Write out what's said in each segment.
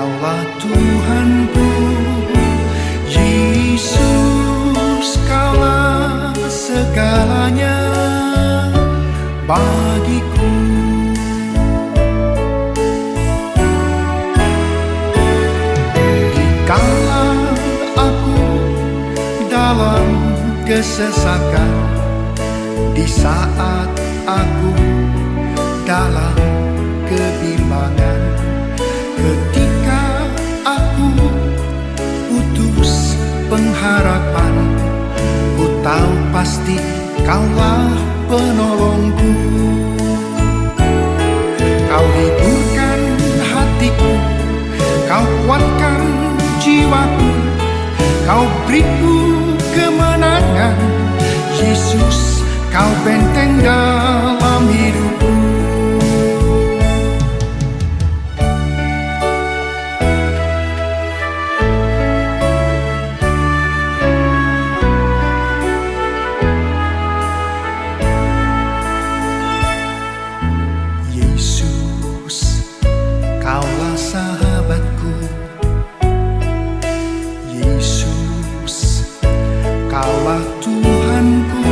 Kaulah Tuhanku, Yesus, Kaulah segalanya bagiku. Dikala aku dalam kesesakan, di saat aku dalam kebimbangan, ketika aku putus pengharapan, ku tahu pasti Kaulah penolongku. Kau hiburkan hatiku, Kau kuatkan jiwaku, Kau beriku kemenangan. Yesus, Kau benteng dalam hidupku. Yesus, Kaulah sahabatku. Yesus, Kaulah Tuhanku.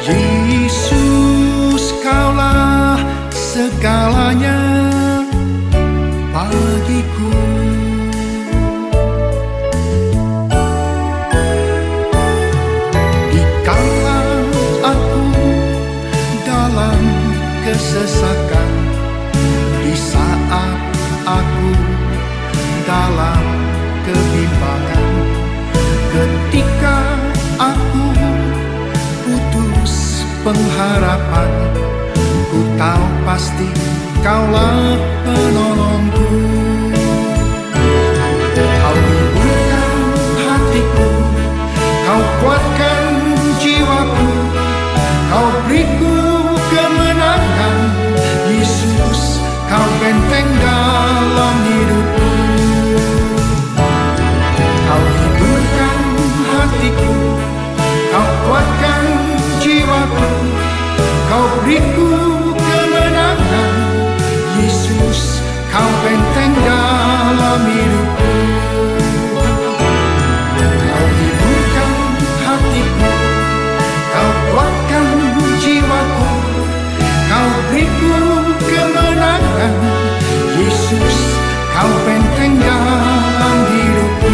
Yesus, Kaulah segalanya bagiku. Dikala aku dalam kesesakan, di saat aku dalam kebimbangan, ketika aku putus pengharapan, ku tahu pasti Kaulah penolongku. Kau hiburkan hatiku, Kau kuatkan jiwaku, Kau beriku kemenangan. Yesus, Kau benteng dalam hidupku. Kau hiburkan hatiku, Kau kuatkan jiwaku, Kau beriku kemenangan. Yesus, Kau benteng dalam hidupku. Kau hiburkan hatiku, Kau kuatkan jiwaku, Kau beriku kemenangan. Yesus, Kau benteng dalam hidupku.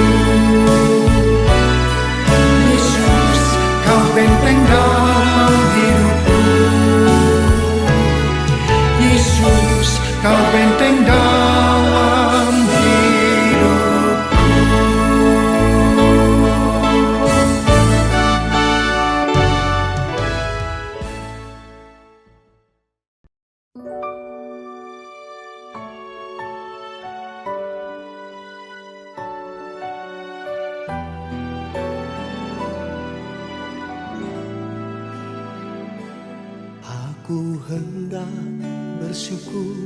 Yesus, Kau benteng dalam hidupku. Yesus, Kau benteng dalam hidupku. Aku hendak bersyukur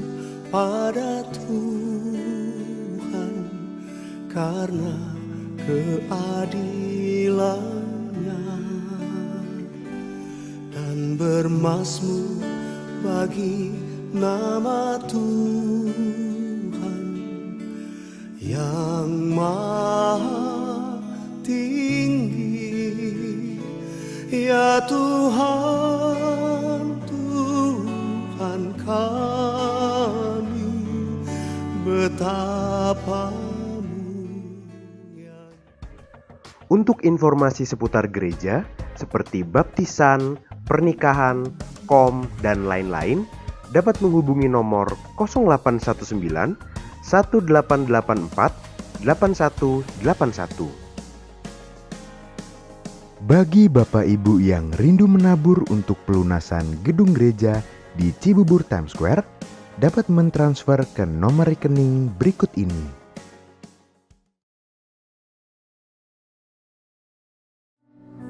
pada Tuhan karena keadilan-Nya dan bermazmur bagi nama Tuhan yang maha tinggi. Ya Tuhan, Tuhan kami, betapa mulia. Untuk informasi seputar gereja seperti baptisan, pernikahan, kom, dan lain-lain, dapat menghubungi nomor 0819 1884 8181. Bagi Bapak Ibu yang rindu menabur untuk pelunasan gedung gereja di Cibubur Times Square, dapat mentransfer ke nomor rekening berikut ini.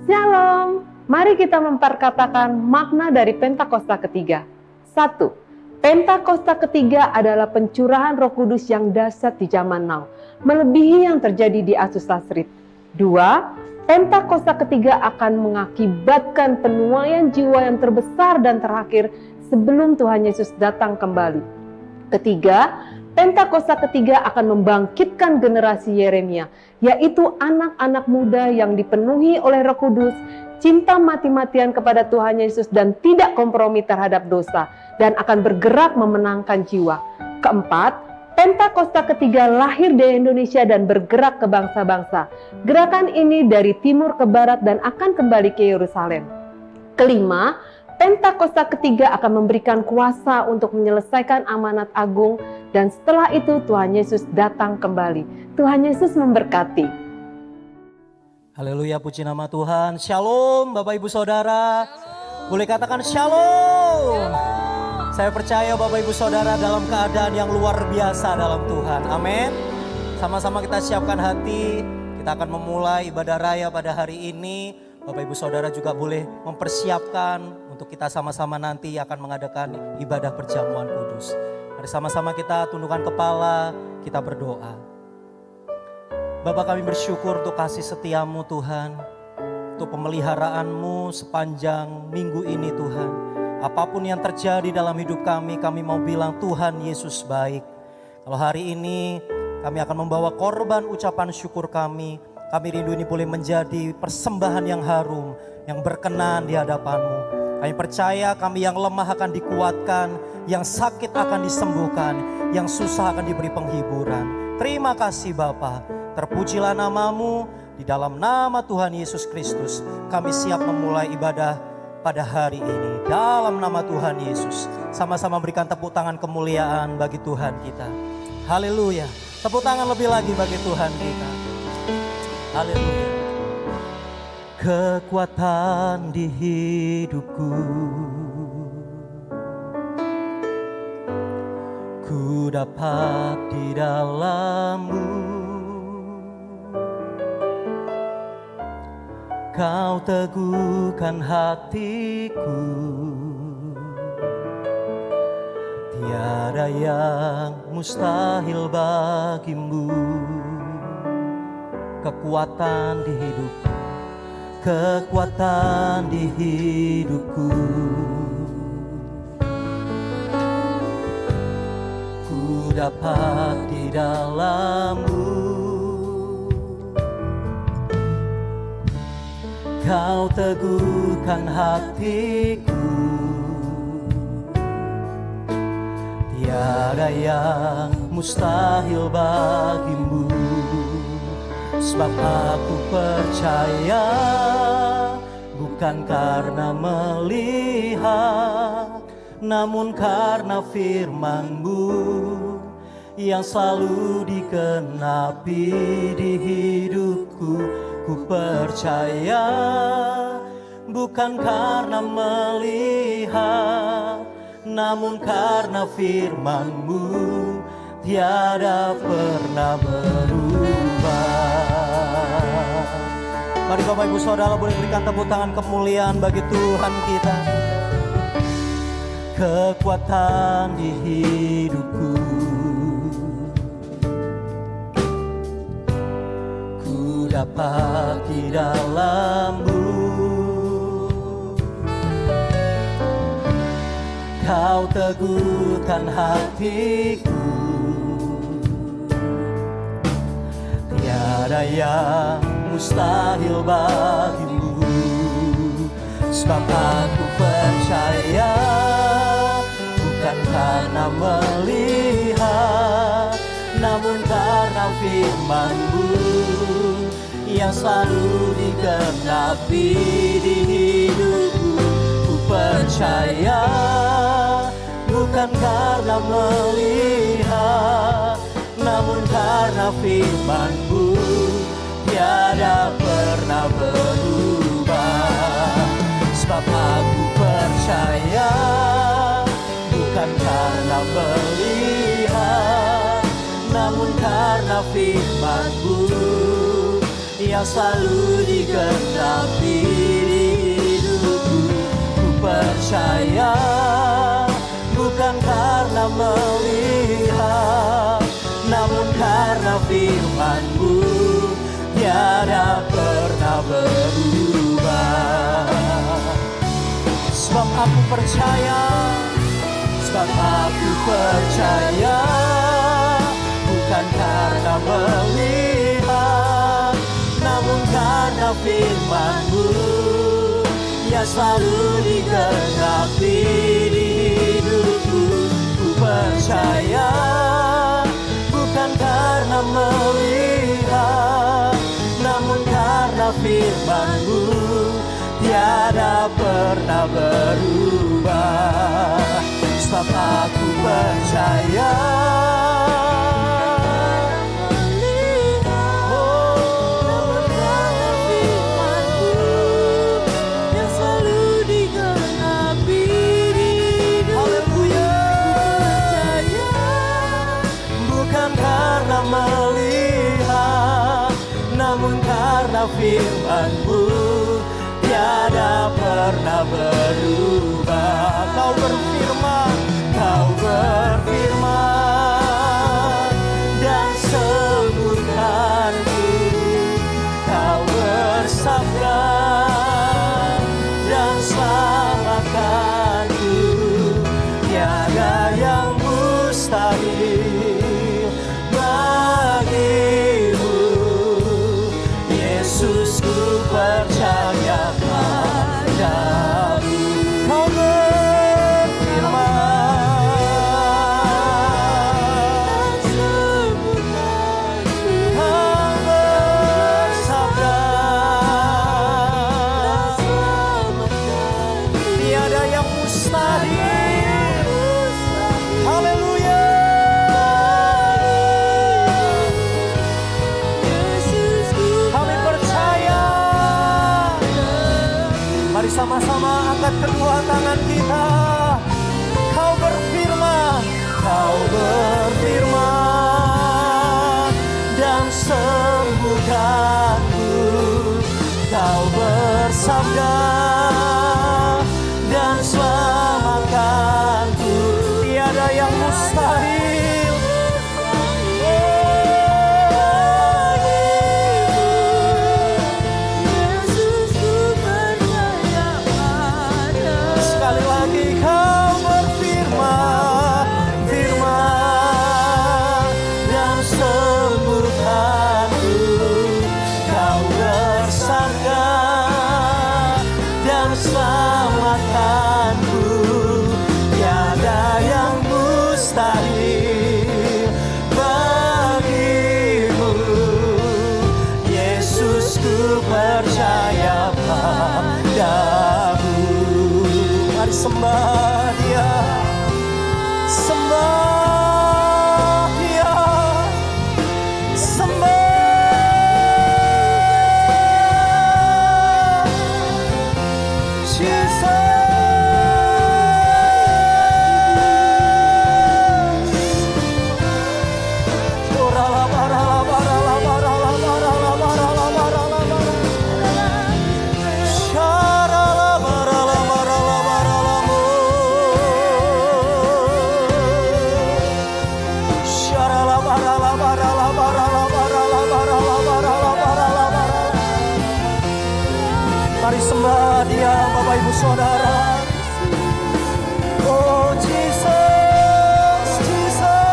Shalom, mari kita memperkatakan makna dari Pentakosta ketiga. 1. Pentakosta ketiga adalah pencurahan Roh Kudus yang dahsyat di zaman now, melebihi yang terjadi di Azusa Street. 2. Pentakosta ketiga akan mengakibatkan penuaian jiwa yang terbesar dan terakhir sebelum Tuhan Yesus datang kembali. Ketiga, Pentakosta ketiga akan membangkitkan generasi Yeremia, yaitu anak-anak muda yang dipenuhi oleh Roh Kudus, cinta mati-matian kepada Tuhan Yesus dan tidak kompromi terhadap dosa, dan akan bergerak memenangkan jiwa. Keempat, Pentakosta ketiga lahir di Indonesia dan bergerak ke bangsa-bangsa. Gerakan ini dari timur ke barat dan akan kembali ke Yerusalem. Kelima, Pentakosta ketiga akan memberikan kuasa untuk menyelesaikan amanat agung, dan setelah itu Tuhan Yesus datang kembali. Tuhan Yesus memberkati. Haleluya, puji nama Tuhan. Shalom Bapak Ibu Saudara. Boleh katakan shalom. Saya percaya Bapak Ibu Saudara dalam keadaan yang luar biasa dalam Tuhan. Amin. Sama-sama kita siapkan hati. Kita akan memulai ibadah raya pada hari ini. Bapak Ibu Saudara juga boleh mempersiapkan untuk kita sama-sama nanti akan mengadakan ibadah perjamuan kudus. Mari sama-sama kita tundukkan kepala, kita berdoa. Bapa, kami bersyukur untuk kasih setiamu Tuhan, untuk pemeliharaanmu sepanjang minggu ini Tuhan. Apapun yang terjadi dalam hidup kami mau bilang Tuhan Yesus baik. Kalau hari ini kami akan membawa korban ucapan syukur kami rindu ini boleh menjadi persembahan yang harum, yang berkenan di hadapan-Mu. Kami percaya kami yang lemah akan dikuatkan, yang sakit akan disembuhkan, yang susah akan diberi penghiburan. Terima kasih Bapa, terpujilah nama-Mu, di dalam nama Tuhan Yesus Kristus kami siap memulai ibadah pada hari ini. Dalam nama Tuhan Yesus, sama-sama berikan tepuk tangan kemuliaan bagi Tuhan kita. Haleluya, tepuk tangan lebih lagi bagi Tuhan kita. Haleluya. Kekuatan di hidupku, ku dapat di dalam-Mu. Kau teguhkan hatiku, tiada yang mustahil bagimu. Kekuatan di hidupku, kekuatan di hidupku, ku dapat di dalam-Mu. Kau teguhkan hatiku, tiada yang mustahil bagimu. Sebab aku percaya, bukan karena melihat, namun karena firman-Mu yang selalu digenapi di hidupku. Ku percaya, bukan karena melihat, namun karena firman-Mu tiada pernah berubah. Mari Bapak Ibu Saudara boleh berikan tepuk tangan kemuliaan bagi Tuhan kita. Kekuatan di hidupku, ku dapat di dalam-Mu. Kau teguhkan hatiku, tiada yang mustahil bagimu. Sebab aku percaya, bukan karena melihat, namun karena firman-Mu yang selalu digenapi di hidupku. Ku percaya, bukan karena melihat, namun karena firman-Mu tiada pernah berubah. Sebab aku percaya, bukan karena melihat, namun karena firman-Mu yang selalu digenapi di hidupku. Ku percaya, bukan karena melihat, namun karena firman-Mu tiada pernah berubah. Sebab aku percaya, sebab aku percaya, melihat, namun karena firman-Mu yang selalu digenapi di hidupku. Ku percaya bukan karena melihat, namun karena firman-Mu tiada pernah berubah. Sebab aku percaya firman-Mu tiada pernah berubah. Kau berfirman dan sembuhkanku. Kau bersabda dan selamatkanku. Tiada yang mustahil bagimu. Yesus, ku percaya padamu. Kau sama-sama angkat kedua tangan kita. Kau berfirman dan sembuhkanku. Kau bersabda dan selamatkanku. Tiada yang mustahil. Sembah Dia, sembah Dia, sembah Jesus. Mari sembah Dia, Bapak Ibu Saudara. Oh Jesus, Jesus.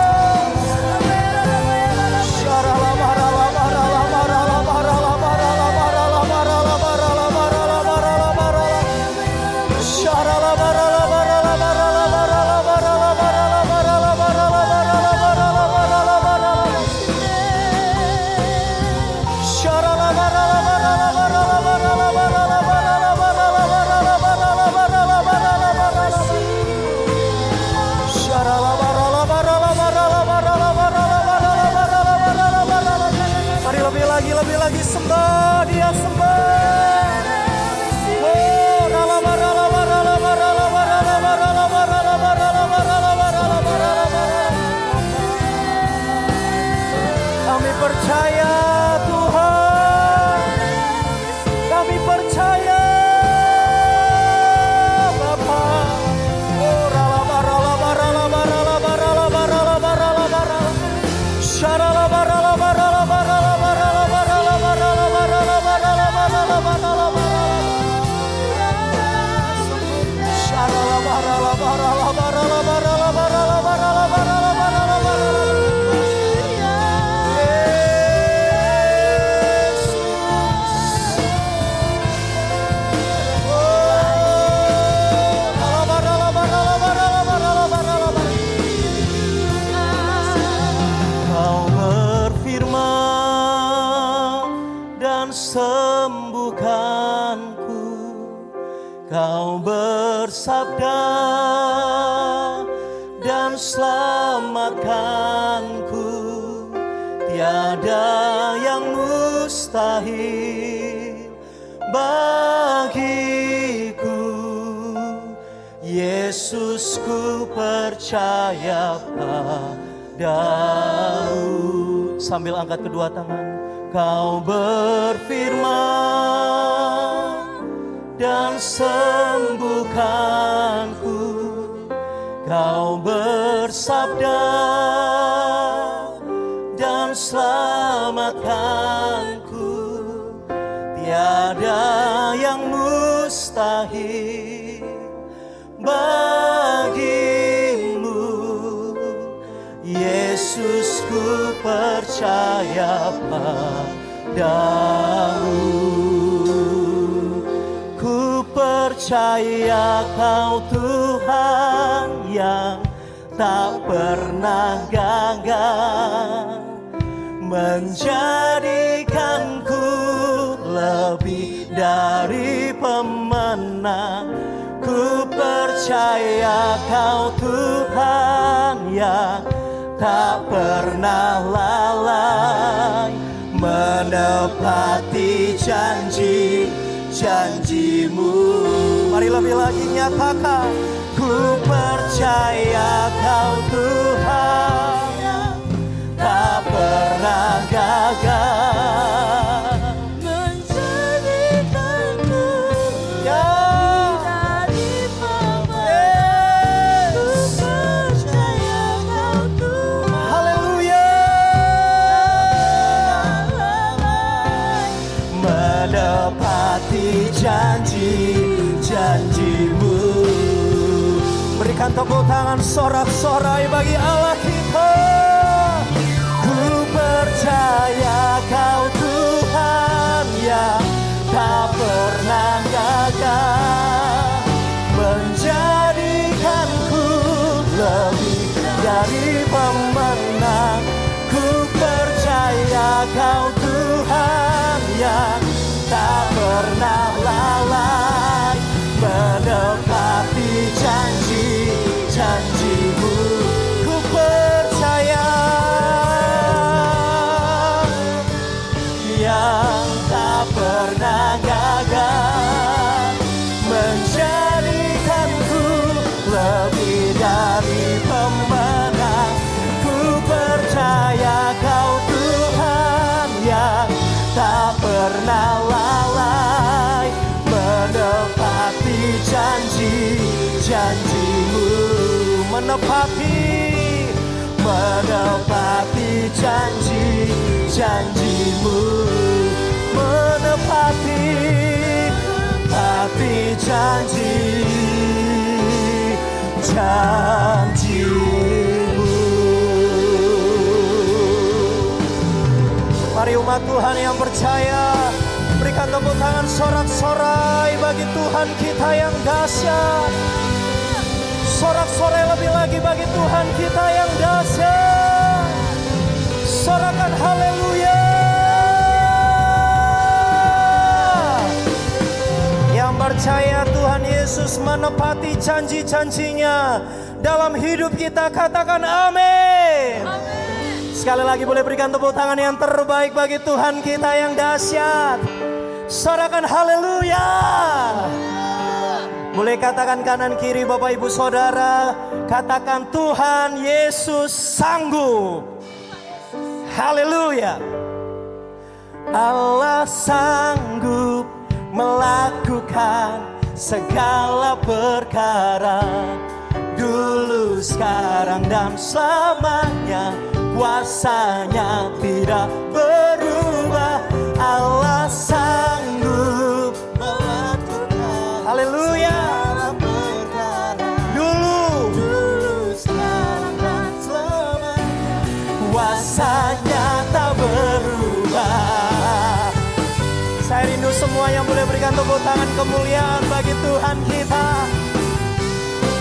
Lebih lagi sembah Dia, sembah. Kami percaya Tuhan, kami percaya Bapa. bersabda dan selamatkanku. Tiada yang mustahil bagiku. Yesus, ku percaya padamu. Sambil angkat kedua tangan. Kau berfirman dan sembuhkanku. Kau bersabda dan selamatkanku. Tiada yang mustahil bagimu. Yesus, ku percaya padamu. Ku percaya Kau Tuhan yang tak pernah gagal, menjadikanku lebih dari pemenang. Ku percaya Kau Tuhan yang tak pernah lalai, menepati janji-janjimu. Mari lebih lagi nyatakan, ku percaya Kau Tuhan yang tak pernah gagal, menjadikanku dari pemenang. Ku percaya Kau Tuhan, haleluya, menepati janji-janjimu. Berikan tepuk tangan sorak-sorai bagi Allah kita. Ku percaya Kau Tuhan yang tak pernah gagal, menjadikanku lebih dari pemenang. Ku percaya Kau Tuhan yang tak pernah lalai, menepati janji-janjimu. Ku percaya yang tak pernah gagal, menjadikanku lebih dari pemenang. Ku percaya Kau Tuhan yang tak pernah lalai, menepati janji-janjimu. Menepati janji-janjimu. Menepati janji-janjimu. Mari umat Tuhan yang percaya, berikan tepuk tangan sorak-sorai bagi Tuhan kita yang dahsyat. Sorak-sorai lebih lagi bagi Tuhan kita yang dahsyat. Sorakan haleluya. Yang percaya Tuhan Yesus menepati janji-janjinya dalam hidup kita, katakan amin. Sekali lagi boleh berikan tepuk tangan yang terbaik bagi Tuhan kita yang dahsyat. Sorakan haleluya. Boleh katakan kanan kiri Bapak Ibu Saudara, katakan Tuhan Yesus sanggup. Haleluya. Allah sanggup melakukan segala perkara, dulu, sekarang, dan selamanya. Kuasanya tidak berubah. Allah sanggup melakukan, haleluya, dulu, sekarang, dan selamanya. Kuasanya tak berubah. Saya rindu semua yang boleh berikan tepuk tangan kemuliaan bagi Tuhan kita.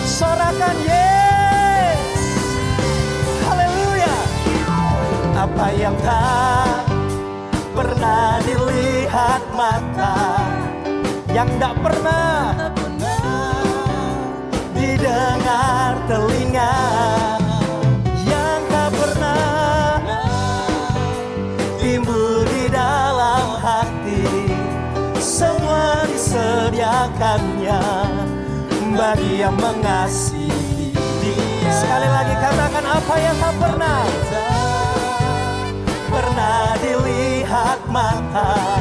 Sorakan yes, haleluya. Apa yang tak pernah dilihat mata, yang tak pernah didengar telinga, yang tak pernah timbul di dalam hati. Semua disediakannya bagi yang mengasihi Dia. Sekali lagi katakan, apa yang tak pernah dilihat mata,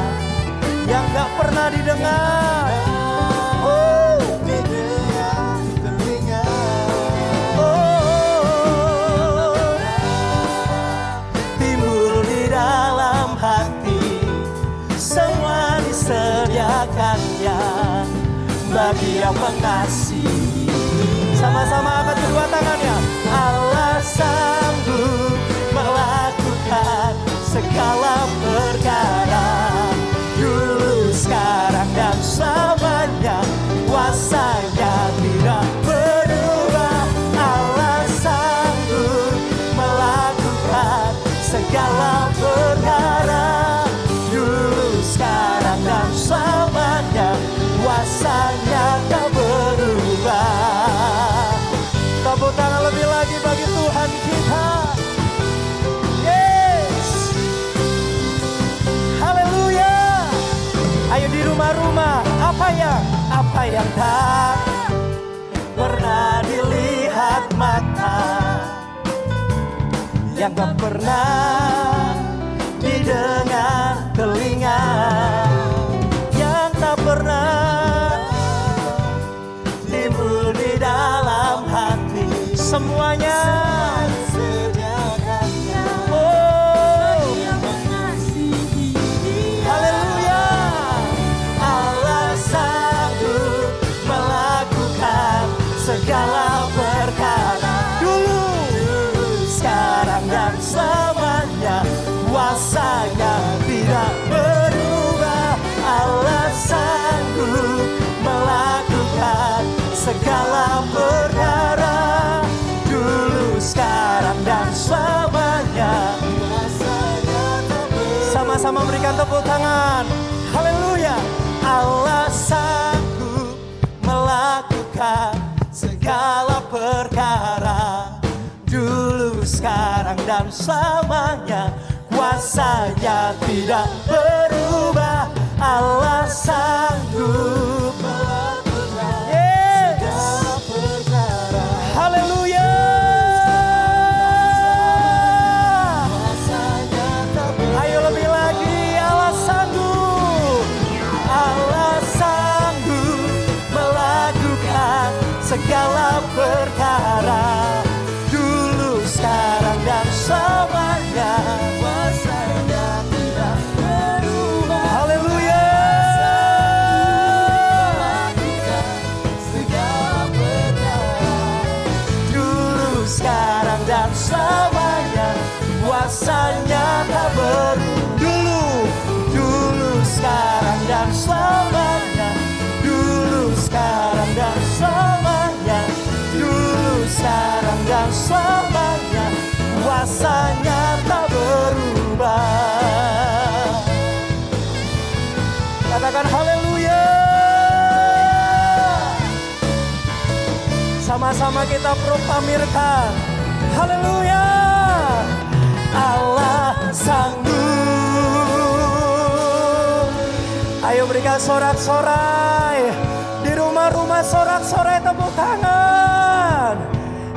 yang tak pernah didengar, didengar telinga, timbul di dalam hati. Semua disediakannya bagi yang mengasihi. Sama-sama angkat kedua tangannya. Allah sanggup melakukan segala perkara, dulu, sekarang, dan selamanya. Kuasanya tidak berubah. Allah sanggup melakukan segala perkara, dulu, sekarang, dan selamanya. Kuasanya tak berubah. Tepuk tangan lebih lagi bagi Tuhan kita. Yes. Haleluya. Ayo di rumah-rumah, apa yang tak pernah dilihat mata, yang tak pernah didengar telinga, yang tak pernah timbul di dalam hati. Semuanya haleluya. Allah sanggup melakukan segala perkara, dulu, sekarang, dan selamanya. Kuasanya tidak berubah. Allah sanggup melakukan segala perkara, dulu, sekarang, dan selamanya. Sama-sama berikan tepuk tangan. Haleluya. Allah sanggup melakukan segala perkara, dulu, sekarang, dan selamanya. Kuasanya tidak berubah. Allah sanggup melakukan segala perkara. Haleluya. Ayo lebih lagi. Allah sanggup. Allah sanggup melakukan segala perkara, dulu, sekarang, dan selamanya. Kuasanya tidak berubah. Haleluya. Segala perkara, dulu, sekarang, dan selamanya. Kuasanya tak berubah. Dulu, sekarang, dan selamanya. Dulu, sekarang, dan selamanya. Dulu, sekarang, dan selamanya. Kuasanya tak berubah. Katakan haleluya. Sama-sama kita proklamirkan. Haleluya. Allah sanggup. Ayo berikan sorak-sorai. Di rumah-rumah sorak-sorai tepuk tangan.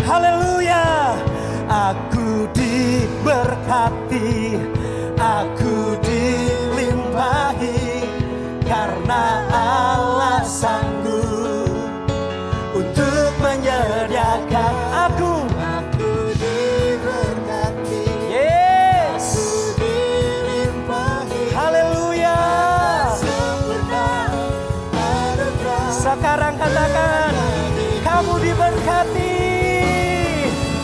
Haleluya. Aku diberkati, aku dilimpahi, karena Allah sanggup untuk menyediakan aku. Aku diberkati, yes, aku dilimpahi. Haleluya. Sekarang katakan, kamu diberkati,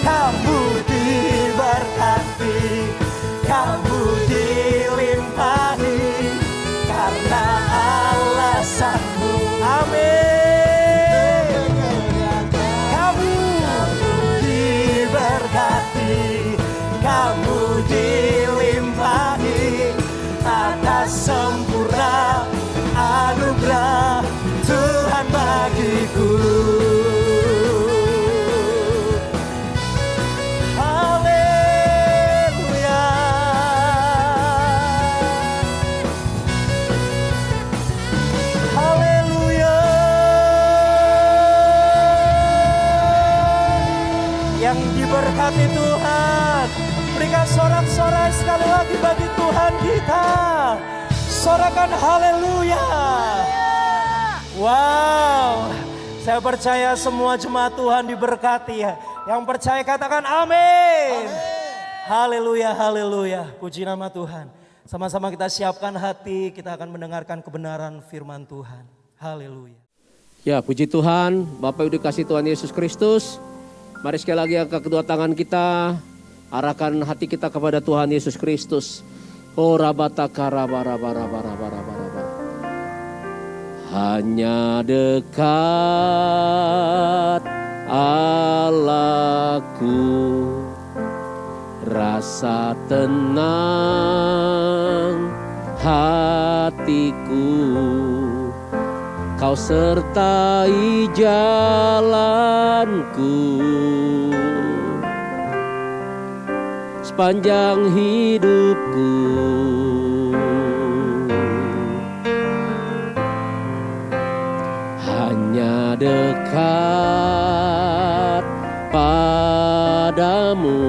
kamu diberkati, kamu yang diberkati Tuhan. Berikan sorak-sorai sekali lagi bagi Tuhan kita. Sorakan haleluya. Wow, saya percaya semua jemaat Tuhan diberkati ya. Yang percaya katakan amin. Haleluya, haleluya. Puji nama Tuhan. Sama-sama kita siapkan hati, kita akan mendengarkan kebenaran firman Tuhan. Haleluya. Ya, puji Tuhan, Bapak Ibu dikasih Tuhan Yesus Kristus. Mari sekali lagi angkat kedua tangan kita, arahkan hati kita kepada Tuhan Yesus Kristus. Oh rabataka rabarabarabarabarabaraba. Hanya dekat Allahku, rasa tenang hatiku. Kau sertai jalanku sepanjang hidupku. Hanya dekat padamu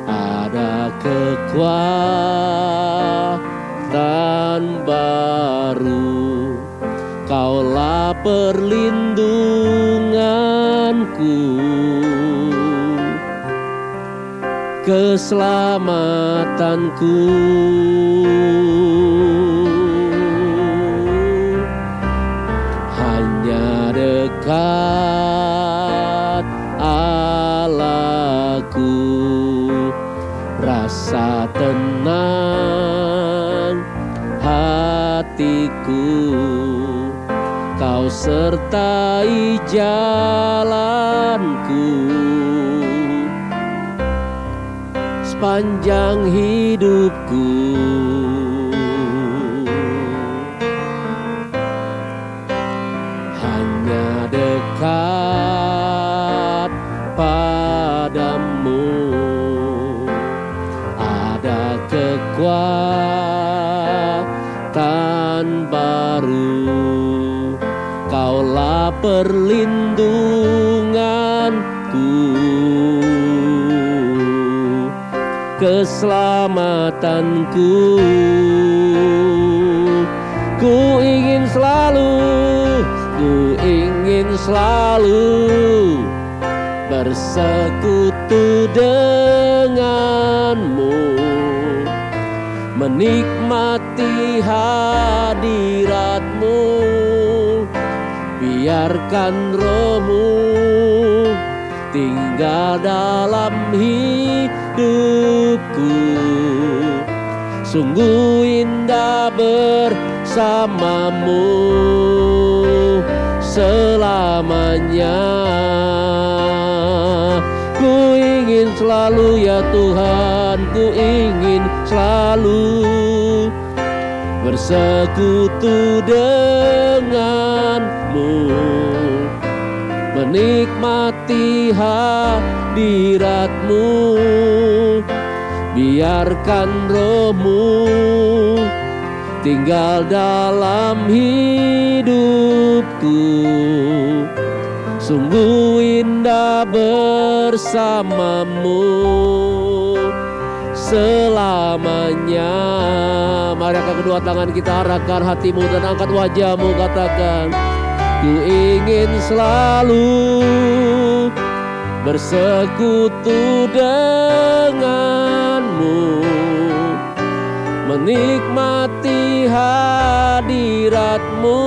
ada kekuatan baru. Kaulah perlindunganku, keselamatanku. Hanya dekat Allahku, rasa tenang hatiku. Kau sertai jalanku sepanjang hidupku. Hanya dekat padamu ada kekuatan baru. Kaulah perlindunganku, keselamatanku. Ku ingin selalu bersekutu denganmu, menikmati hadiratmu. Biarkan rohmu tinggal dalam hidupku. Sungguh indah bersamamu selamanya. Ku ingin selalu ya Tuhan, ku ingin selalu bersekutu denganmu, menikmati hadiratmu. Biarkan rohmu tinggal dalam hidupku. Sungguh indah bersamamu selamanya. Mari angkat kedua tangan kita, arahkan hatimu dan angkat wajahmu, katakan, ku ingin selalu bersekutu denganmu, menikmati hadiratmu.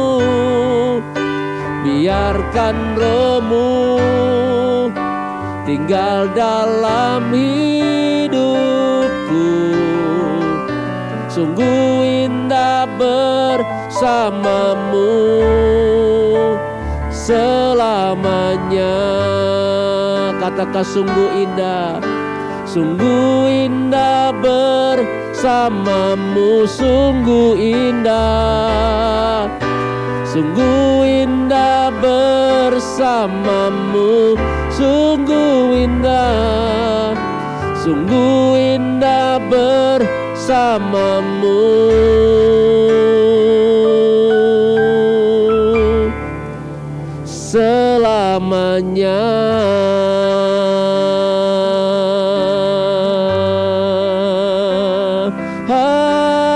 Biarkan rohmu tinggal dalam hidupku. Sungguh indah bersamamu selamanya. Katakan sungguh indah bersamamu, sungguh indah. Sungguh indah bersamamu, sungguh indah. Sungguh indah bersamamu selamanya. hadiratnya.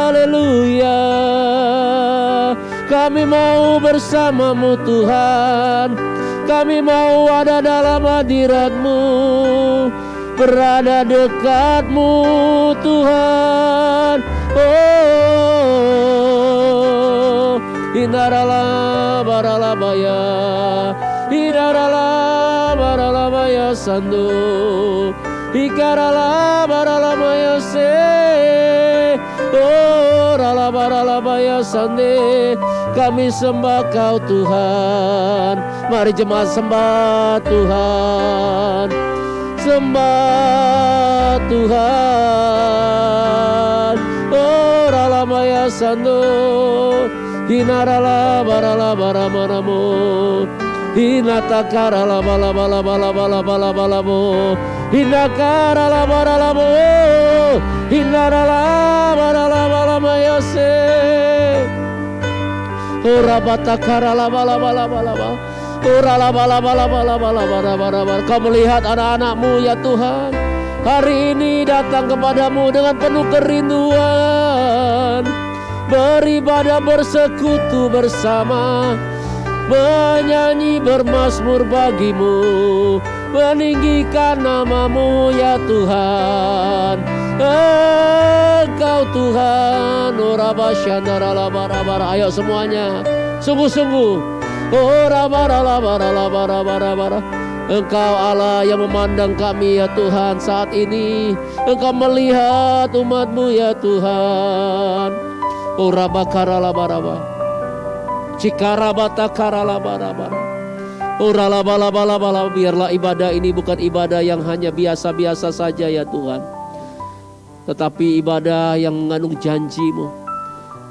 Haleluya, kami mau bersamamu Tuhan, kami mau ada dalam hadirat-Mu, berada dekat-Mu Tuhan. Oh, hindarala baralabaya, hindarala baralabaya sandu, ikarala baralabaya se. Oh, ralabaralabaya sande, kami sembah Kau Tuhan. Mari jemaat sembah Tuhan, sembah Tuhan. Oh, ralamaya sando, hinarala barala baramanamu, hinatakara bala bala bala bala bala balamu, hinakarala baralamu, hinarala barala balamaya se. Ora batakara la bala bala bala bala. Ora la bala bala bala bala bala bala bala. Kau melihat anak-anak-Mu ya Tuhan, hari ini datang kepadamu dengan penuh kerinduan, beribadah bersekutu bersama, menyanyi bermazmur bagimu, meninggikan nama-Mu ya Tuhan. Engkau Tuhan, ora basyandara la bara bara. Ayo semuanya, sungguh-sungguh. Ora bara la bara la bara bara bara. Engkau Allah yang memandang kami ya Tuhan saat ini. Engkau melihat umat-Mu ya Tuhan. Ora bakara la bara bara. Cikara batakara la bara bara. Ora la bala bala bala. Biarlah ibadah ini bukan ibadah yang hanya biasa-biasa saja ya Tuhan, tetapi ibadah yang mengandung janji-Mu.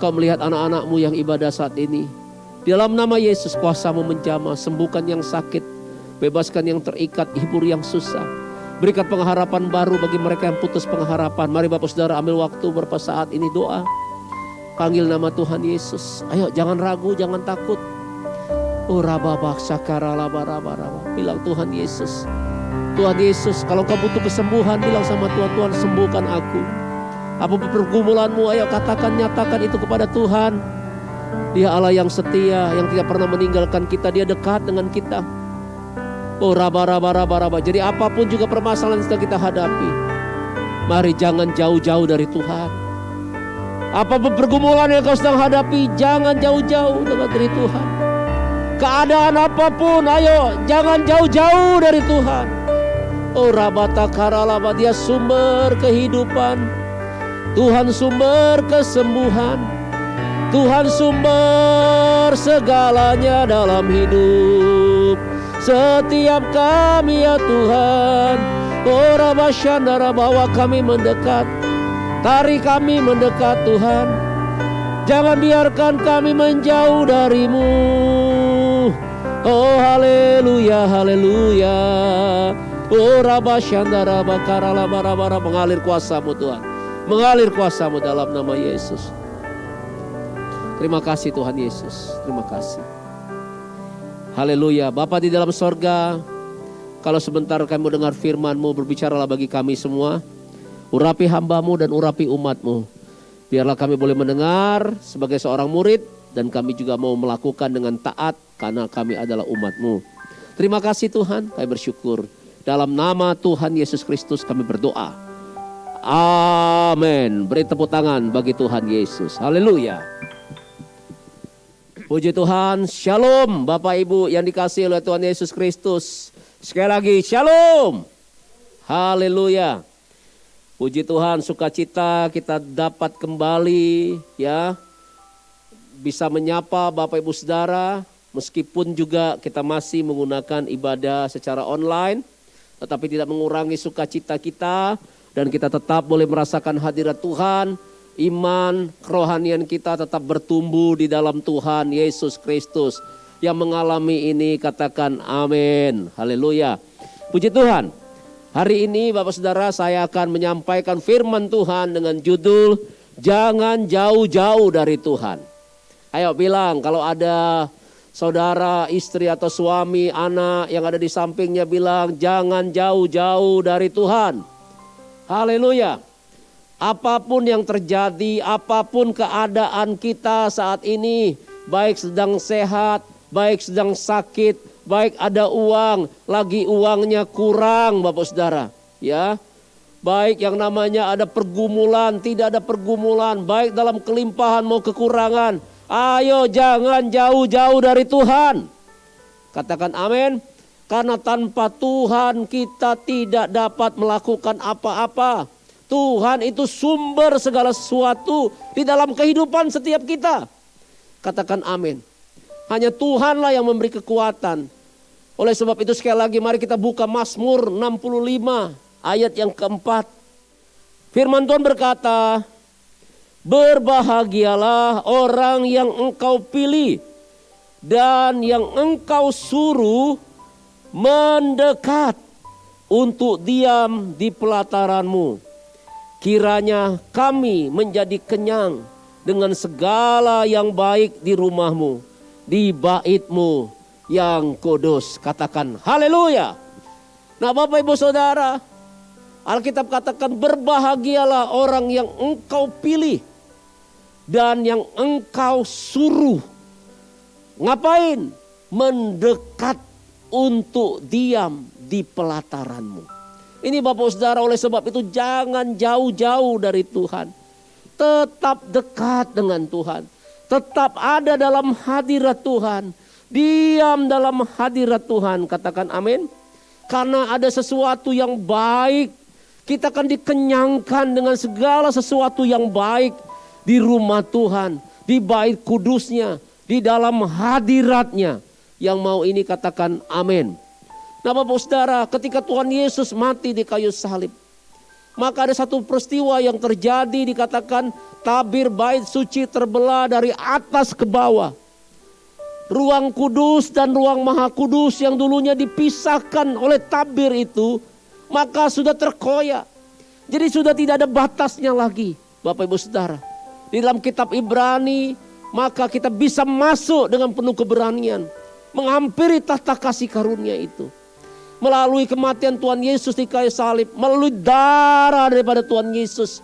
Kau melihat anak-anak-Mu yang ibadah saat ini. Di dalam nama Yesus, kuasa-Mu menjamah, sembuhkan yang sakit, bebaskan yang terikat, hibur yang susah. Berikan pengharapan baru bagi mereka yang putus pengharapan. Mari Bapak Saudara ambil waktu beberapa saat ini doa. Panggil nama Tuhan Yesus. Ayo jangan ragu, jangan takut. Oh rababak sakarala barabaraba. Bilang Tuhan Yesus. Tuhan Yesus, kalau kau butuh kesembuhan, bilang sama Tuhan, Tuhan sembuhkan aku. Apa pergumulanmu, ayo katakan, nyatakan itu kepada Tuhan. Dia Allah yang setia, yang tidak pernah meninggalkan kita, Dia dekat dengan kita. Oh raba. Jadi apapun juga permasalahan yang sedang kita hadapi, mari jangan jauh-jauh dari Tuhan. Apapun pergumulan yang kau sedang hadapi, jangan jauh-jauh dari Tuhan. Keadaan apapun, ayo jangan jauh-jauh dari Tuhan. Oh rabata karalaba, Dia sumber kehidupan, Tuhan sumber kesembuhan, Tuhan sumber segalanya dalam hidup setiap kami ya Tuhan. Oh rabasyandara, bawa kami mendekat, tarik kami mendekat Tuhan. Jangan biarkan kami menjauh dari-Mu. Oh haleluya, haleluya. Oh rabasyandara bakarala barabara, mengalir kuasa-Mu Tuhan, mengalir kuasa-Mu dalam nama Yesus. Terima kasih Tuhan Yesus, terima kasih. Haleluya. Bapa di dalam sorga, kalau sebentar kami mendengar firman-Mu, berbicaralah bagi kami semua. Urapi hamba-Mu dan urapi umat-Mu. Biarlah kami boleh mendengar sebagai seorang murid, dan kami juga mau melakukan dengan taat karena kami adalah umat-Mu. Terima kasih Tuhan, kami bersyukur. Dalam nama Tuhan Yesus Kristus kami berdoa. Amin. Beri tepuk tangan bagi Tuhan Yesus. Haleluya. Puji Tuhan, shalom Bapak Ibu yang dikasihi oleh Tuhan Yesus Kristus. Sekali lagi, shalom. Haleluya. Puji Tuhan, sukacita kita dapat kembali ya. Bisa menyapa Bapak Ibu Saudara, meskipun juga kita masih menggunakan ibadah secara online, tetapi tidak mengurangi sukacita kita, dan kita tetap boleh merasakan hadirat Tuhan. Iman, kerohanian kita tetap bertumbuh di dalam Tuhan Yesus Kristus. Yang mengalami ini katakan amin. Haleluya. Puji Tuhan. Hari ini Bapak Saudara, saya akan menyampaikan firman Tuhan dengan judul Jangan Jauh-Jauh dari Tuhan. Ayo bilang, kalau ada saudara, istri atau suami, anak yang ada di sampingnya bilang jangan jauh-jauh dari Tuhan. Haleluya. Apapun yang terjadi, apapun keadaan kita saat ini, baik sedang sehat, baik sedang sakit, baik ada uang, lagi uangnya kurang Bapak Saudara. Ya, baik yang namanya ada pergumulan, tidak ada pergumulan, baik dalam kelimpahan mau kekurangan. Ayo jangan jauh-jauh dari Tuhan. Katakan amin. Karena tanpa Tuhan kita tidak dapat melakukan apa-apa. Tuhan itu sumber segala sesuatu di dalam kehidupan setiap kita. Katakan amin. Hanya Tuhanlah yang memberi kekuatan. Oleh sebab itu sekali lagi mari kita buka Mazmur 65 ayat yang keempat. Firman Tuhan berkata, berbahagialah orang yang engkau pilih dan yang engkau suruh mendekat untuk diam di pelataranmu. Kiranya kami menjadi kenyang dengan segala yang baik di rumahmu, di baitmu yang kudus. Katakan haleluya. Nah Bapak Ibu Saudara, Alkitab katakan berbahagialah orang yang engkau pilih dan yang engkau suruh. Ngapain? Mendekat untuk diam di pelataranmu. Ini Bapak Saudara, oleh sebab itu jangan jauh-jauh dari Tuhan. Tetap dekat dengan Tuhan. Tetap ada dalam hadirat Tuhan. Diam dalam hadirat Tuhan. Katakan amin. Karena ada sesuatu yang baik. Kita akan dikenyangkan dengan segala sesuatu yang baik di rumah Tuhan, di bait kudusnya, di dalam hadiratnya. Yang mau ini katakan amin. Nah Bapak Saudara, ketika Tuhan Yesus mati di kayu salib, maka ada satu peristiwa yang terjadi, dikatakan tabir bait suci terbelah dari atas ke bawah. Ruang kudus dan ruang maha kudus yang dulunya dipisahkan oleh tabir itu, maka sudah terkoyak. Jadi sudah tidak ada batasnya lagi Bapak Ibu Saudara. Di dalam kitab Ibrani, maka kita bisa masuk dengan penuh keberanian, menghampiri tahta kasih karunia itu. Melalui kematian Tuhan Yesus di kayu salib, melalui darah daripada Tuhan Yesus,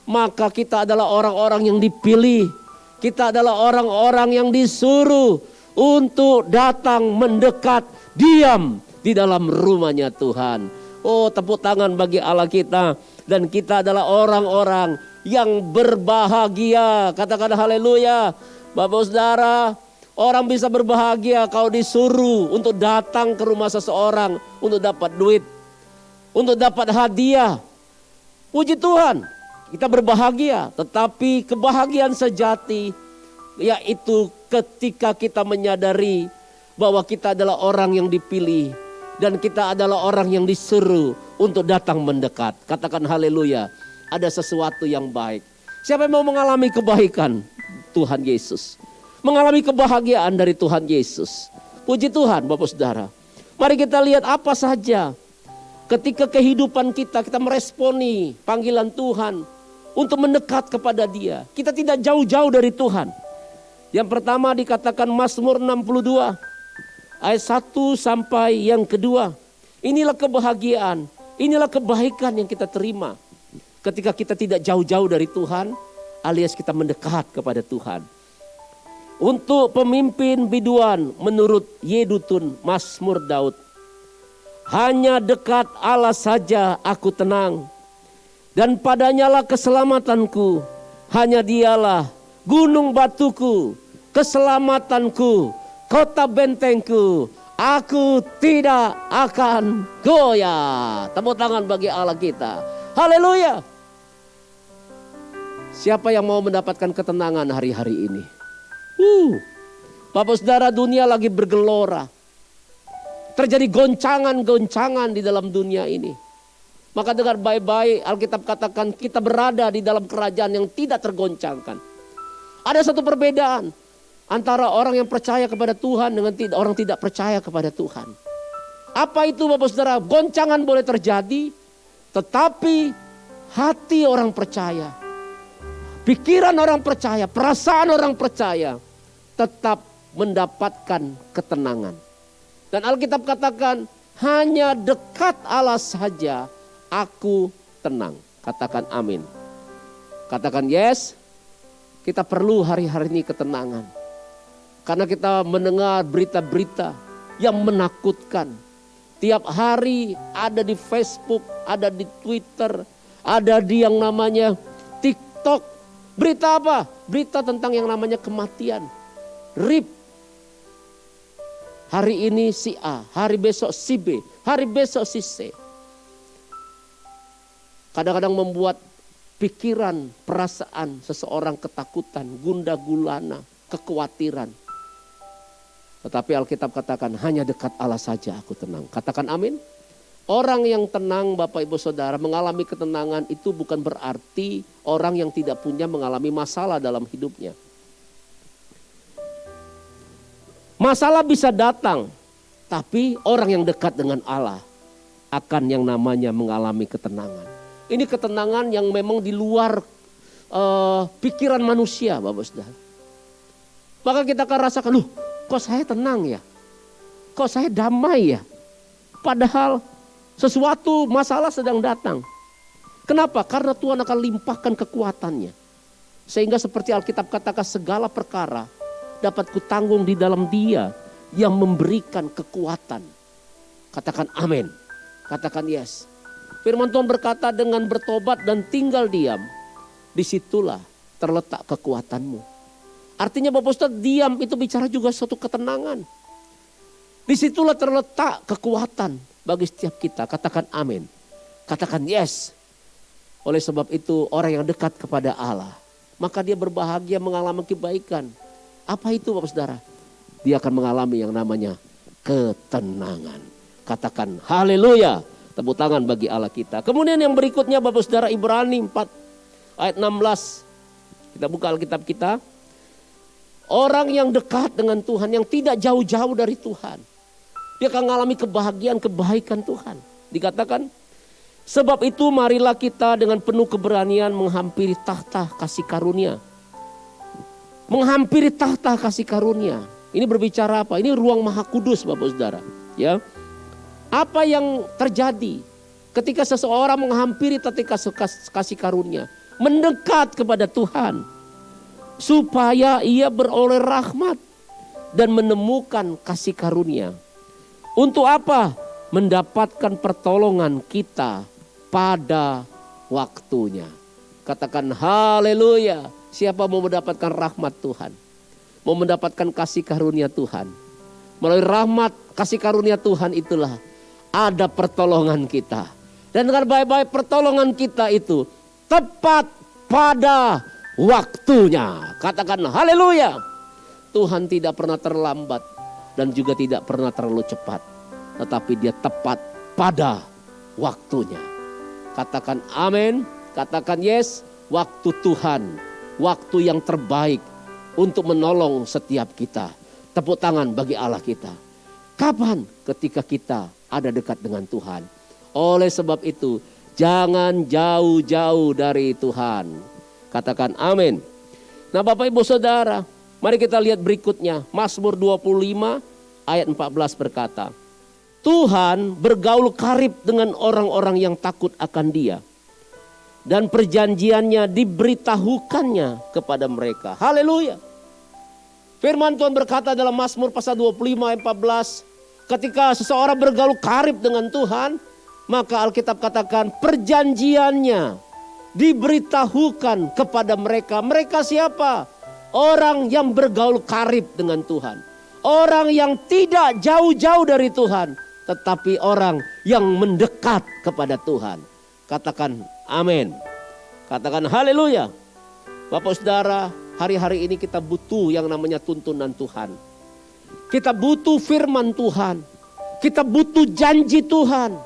maka kita adalah orang-orang yang dipilih. Kita adalah orang-orang yang disuruh untuk datang mendekat, diam di dalam rumahnya Tuhan. Oh, tepuk tangan bagi Allah kita. Dan kita adalah orang-orang yang berbahagia. Katakan haleluya. Bapak Saudara, orang bisa berbahagia kalau disuruh untuk datang ke rumah seseorang untuk dapat duit, untuk dapat hadiah. Puji Tuhan, kita berbahagia. Tetapi kebahagiaan sejati yaitu ketika kita menyadari bahwa kita adalah orang yang dipilih dan kita adalah orang yang disuruh untuk datang mendekat. Katakan haleluya. Ada sesuatu yang baik. Siapa yang mau mengalami kebaikan? Tuhan Yesus. Mengalami kebahagiaan dari Tuhan Yesus. Puji Tuhan Bapak Saudara. Mari kita lihat apa saja ketika kehidupan kita meresponi panggilan Tuhan untuk mendekat kepada Dia. Kita tidak jauh-jauh dari Tuhan. Yang pertama dikatakan Mazmur 62 ayat 1 sampai yang kedua. Inilah kebahagiaan, inilah kebaikan yang kita terima ketika kita tidak jauh-jauh dari Tuhan, alias kita mendekat kepada Tuhan. Untuk pemimpin biduan menurut Yedutun Mazmur Daud. Hanya dekat Allah saja aku tenang, dan padanyalah keselamatanku. Hanya Dialah gunung batuku, keselamatanku, kota bentengku. Aku tidak akan goyah. Tepuk tangan bagi Allah kita. Haleluya. Siapa yang mau mendapatkan ketenangan hari-hari ini? Bapak Saudara, dunia lagi bergelora. Terjadi goncangan-goncangan di dalam dunia ini. Maka dengar baik-baik, Alkitab katakan kita berada di dalam kerajaan yang tidak tergoncangkan. Ada satu perbedaan antara orang yang percaya kepada Tuhan dengan orang tidak percaya kepada Tuhan. Apa itu Bapak Saudara? Goncangan boleh terjadi, tetapi hati orang percaya, pikiran orang percaya, perasaan orang percaya tetap mendapatkan ketenangan. Dan Alkitab katakan, hanya dekat Allah saja aku tenang. Katakan amin. Katakan yes, kita perlu hari-hari ini ketenangan. Karena kita mendengar berita-berita yang menakutkan. Tiap hari ada di Facebook, ada di Twitter, ada di yang namanya TikTok. Berita apa? Berita tentang yang namanya kematian. RIP. Hari ini si A, hari besok si B, hari besok si C. Kadang-kadang membuat pikiran, perasaan seseorang ketakutan, gundah gulana, kekhawatiran. Tetapi Alkitab katakan hanya dekat Allah saja aku tenang. Katakan amin. Orang yang tenang Bapak Ibu Saudara mengalami ketenangan itu bukan berarti orang yang tidak punya mengalami masalah dalam hidupnya. Masalah bisa datang, tapi orang yang dekat dengan Allah akan yang namanya mengalami ketenangan. Ini ketenangan yang memang di luar pikiran manusia, Bapak Saudara. Maka kita akan rasakan, loh kok saya tenang ya? Kok saya damai ya? Padahal sesuatu masalah sedang datang. Kenapa? Karena Tuhan akan limpahkan kekuatannya. Sehingga seperti Alkitab katakan segala perkara dapat kutanggung di dalam Dia yang memberikan kekuatan. Katakan amin. Katakan yes. Firman Tuhan berkata dengan bertobat dan tinggal diam, disitulah terletak kekuatanmu. Artinya Bapak Ustaz, diam itu bicara juga suatu ketenangan. Disitulah terletak kekuatan bagi setiap kita. Katakan amin. Katakan yes. Oleh sebab itu orang yang dekat kepada Allah, maka dia berbahagia mengalami kebaikan. Apa itu Bapak Saudara? Dia akan mengalami yang namanya ketenangan. Katakan haleluya. Tepuk tangan bagi Allah kita. Kemudian yang berikutnya Bapak Saudara, Ibrani 4 ayat 16. Kita buka Alkitab kita. Orang yang dekat dengan Tuhan, yang tidak jauh-jauh dari Tuhan, dia akan mengalami kebahagiaan, kebaikan Tuhan. Dikatakan, sebab itu marilah kita dengan penuh keberanian menghampiri tahta kasih karunia. Menghampiri tahta kasih karunia. Ini berbicara apa? Ini ruang maha kudus Bapak Saudara. Ya. Apa yang terjadi ketika seseorang menghampiri tahta kasih karunia? Mendekat kepada Tuhan. Supaya ia beroleh rahmat dan menemukan kasih karunia. Untuk apa? Mendapatkan pertolongan kita pada waktunya. Katakan haleluya. Siapa mau mendapatkan rahmat Tuhan? Mau mendapatkan kasih karunia Tuhan? Melalui rahmat kasih karunia Tuhan itulah ada pertolongan kita. Dan dengan baik-baik pertolongan kita itu tepat pada waktunya. Katakan haleluya. Tuhan tidak pernah terlambat dan juga tidak pernah terlalu cepat. Tetapi dia tepat pada waktunya. Katakan amin. Katakan yes. Waktu Tuhan. Waktu yang terbaik untuk menolong setiap kita. Tepuk tangan bagi Allah kita. Kapan? Ketika kita ada dekat dengan Tuhan. Oleh sebab itu jangan jauh-jauh dari Tuhan. Katakan amin. Nah Bapak Ibu Saudara, mari kita lihat berikutnya. Mazmur 25 ayat 14 berkata, Tuhan bergaul karib dengan orang-orang yang takut akan Dia. Dan perjanjiannya diberitahukannya kepada mereka. Haleluya. Firman Tuhan berkata dalam Mazmur pasal 25 ayat 14. Ketika seseorang bergaul karib dengan Tuhan, maka Alkitab katakan perjanjiannya diberitahukan kepada mereka. Mereka siapa? Orang yang bergaul karib dengan Tuhan. Orang yang tidak jauh-jauh dari Tuhan, tetapi orang yang mendekat kepada Tuhan. Katakan amin. Katakan haleluya. Bapak Saudara, hari-hari ini kita butuh yang namanya tuntunan Tuhan. Kita butuh firman Tuhan. Kita butuh janji Tuhan.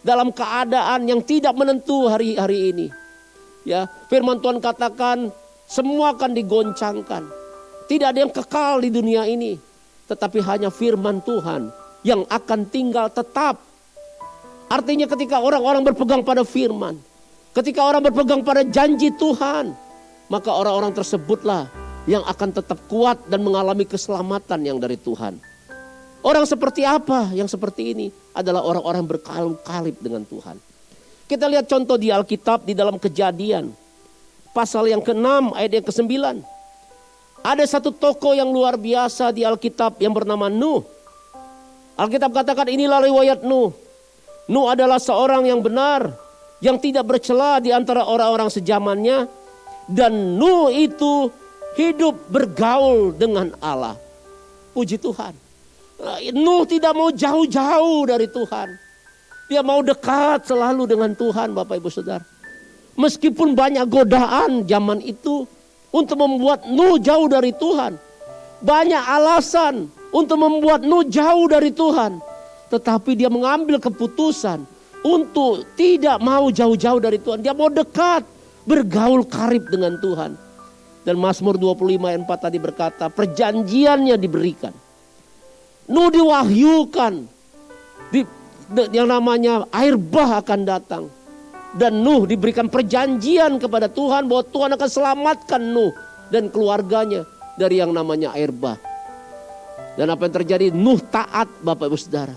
Dalam keadaan yang tidak menentu hari-hari ini. Ya, firman Tuhan katakan semua akan digoncangkan. Tidak ada yang kekal di dunia ini. Tetapi hanya firman Tuhan yang akan tinggal tetap. Artinya ketika orang-orang berpegang pada firman, ketika orang berpegang pada janji Tuhan, maka orang-orang tersebutlah yang akan tetap kuat dan mengalami keselamatan yang dari Tuhan. Orang seperti apa yang seperti ini adalah orang-orang berkalip dengan Tuhan. Kita lihat contoh di Alkitab di dalam Kejadian. Pasal yang ke-6 ayat yang ke-9. Ada satu tokoh yang luar biasa di Alkitab yang bernama Nuh. Alkitab katakan inilah riwayat Nuh. Nuh adalah seorang yang benar, yang tidak bercela di antara orang-orang sejamannya. Dan Nuh itu hidup bergaul dengan Allah. Puji Tuhan. Nuh tidak mau jauh-jauh dari Tuhan. Dia mau dekat selalu dengan Tuhan, Bapak Ibu Saudara. Meskipun banyak godaan zaman itu untuk membuat Nuh jauh dari Tuhan. Banyak alasan untuk membuat Nuh jauh dari Tuhan. Tetapi dia mengambil keputusan untuk tidak mau jauh-jauh dari Tuhan. Dia mau dekat, bergaul karib dengan Tuhan. Dan Mazmur 25 ayat 4 tadi berkata, perjanjiannya diberikan. Nuh diwahyukan, yang namanya air bah akan datang. Dan Nuh diberikan perjanjian kepada Tuhan bahwa Tuhan akan selamatkan Nuh dan keluarganya dari yang namanya air bah. Dan apa yang terjadi? Nuh taat, Bapak Ibu Saudara.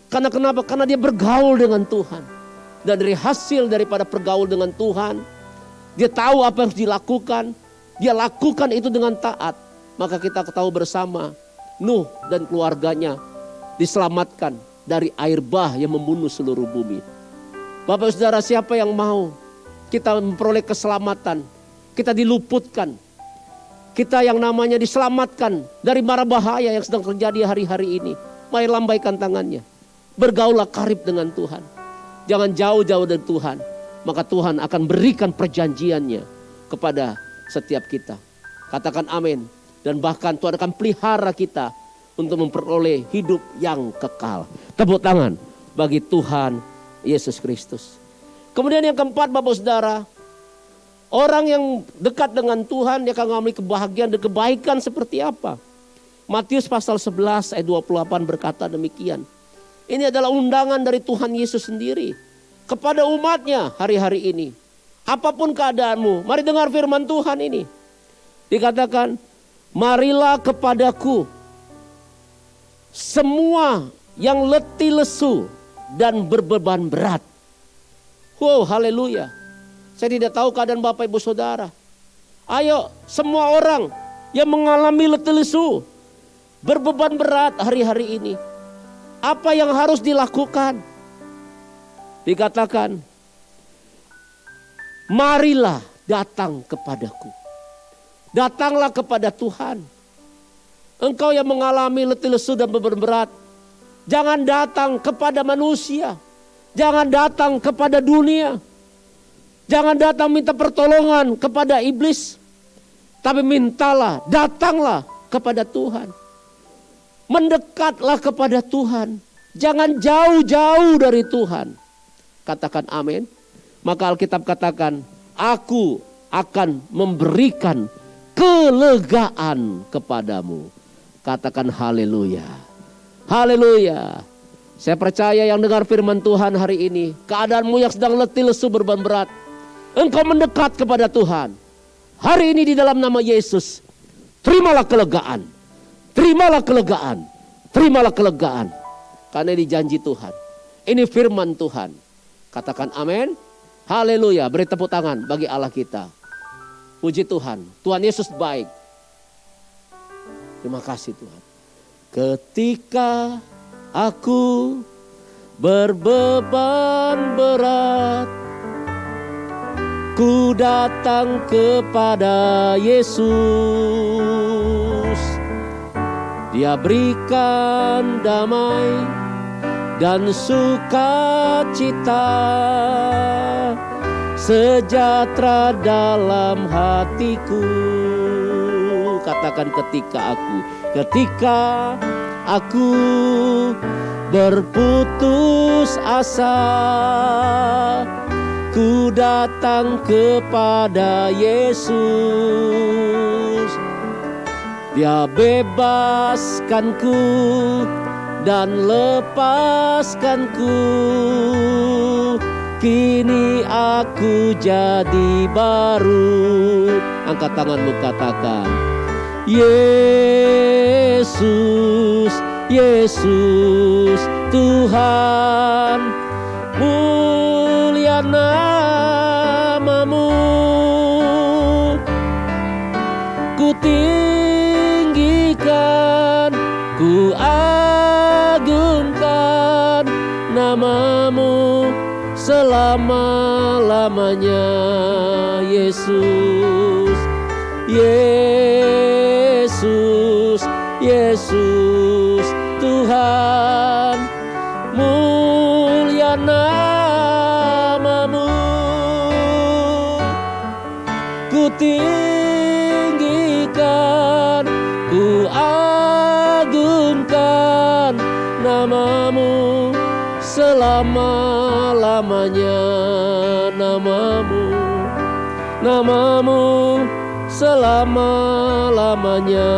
Karena kenapa? Karena dia bergaul dengan Tuhan. Dan dari hasil daripada bergaul dengan Tuhan, dia tahu apa yang harus dilakukan. Dia lakukan itu dengan taat. Maka kita tahu bersama, Nuh dan keluarganya diselamatkan dari air bah yang membunuh seluruh bumi. Bapak Saudara, siapa yang mau kita memperoleh keselamatan, kita diluputkan, kita yang namanya diselamatkan dari mara bahaya yang sedang terjadi hari-hari ini. Mari lambaikan tangannya, bergaulah karib dengan Tuhan. Jangan jauh-jauh dari Tuhan, maka Tuhan akan berikan perjanjiannya kepada setiap kita. Katakan amin. Dan bahkan Tuhan akan pelihara kita untuk memperoleh hidup yang kekal. Tepuk tangan bagi Tuhan Yesus Kristus. Kemudian yang keempat, Bapak Saudara, orang yang dekat dengan Tuhan dia akan mengalami kebahagiaan dan kebaikan seperti apa? Matius pasal 11 ayat 28 berkata demikian. Ini adalah undangan dari Tuhan Yesus sendiri kepada umatnya hari-hari ini. Apapun keadaanmu, mari dengar firman Tuhan ini. Dikatakan, marilah kepadaku semua yang letih lesu dan berbeban berat. Wow, haleluya. Saya tidak tahu keadaan Bapak Ibu Saudara. Ayo, semua orang yang mengalami letih lesu, berbeban berat hari-hari ini. Apa yang harus dilakukan? Dikatakan, marilah datang kepadaku. Datanglah kepada Tuhan. Engkau yang mengalami letih lesu dan beban berat, jangan datang kepada manusia. Jangan datang kepada dunia. Jangan datang minta pertolongan kepada iblis. Tapi mintalah, datanglah kepada Tuhan. Mendekatlah kepada Tuhan. Jangan jauh-jauh dari Tuhan. Katakan amin. Maka Alkitab katakan, aku akan memberikan kelegaan kepadamu. Katakan haleluya. Haleluya. Saya percaya yang dengar firman Tuhan hari ini, keadaanmu yang sedang letih lesu berbeban berat, engkau mendekat kepada Tuhan. Hari ini di dalam nama Yesus, terimalah kelegaan. Terimalah kelegaan. Terimalah kelegaan. Karena ini janji Tuhan. Ini firman Tuhan. Katakan amin. Haleluya. Beri tepuk tangan bagi Allah kita. Puji Tuhan. Tuhan Yesus baik. Terima kasih Tuhan. Ketika aku berbeban berat, ku datang kepada Yesus. Dia berikan damai dan sukacita, sejahtera dalam hatiku. Katakan ketika aku berputus asa, ku datang kepada Yesus. Dia bebaskanku dan lepaskanku. Kini aku jadi baru. Angkat tanganmu, katakan, Yesus, Yesus Tuhan, mulia namamu. Ku tinggikan, ku agungkan namamu selama-lamanya. Yesus, Yesus, Yesus Tuhan, mulia namamu. Ku tinggikan, ku agungkan namamu selama-lamanya. Namamu, namamu selama-lamanya.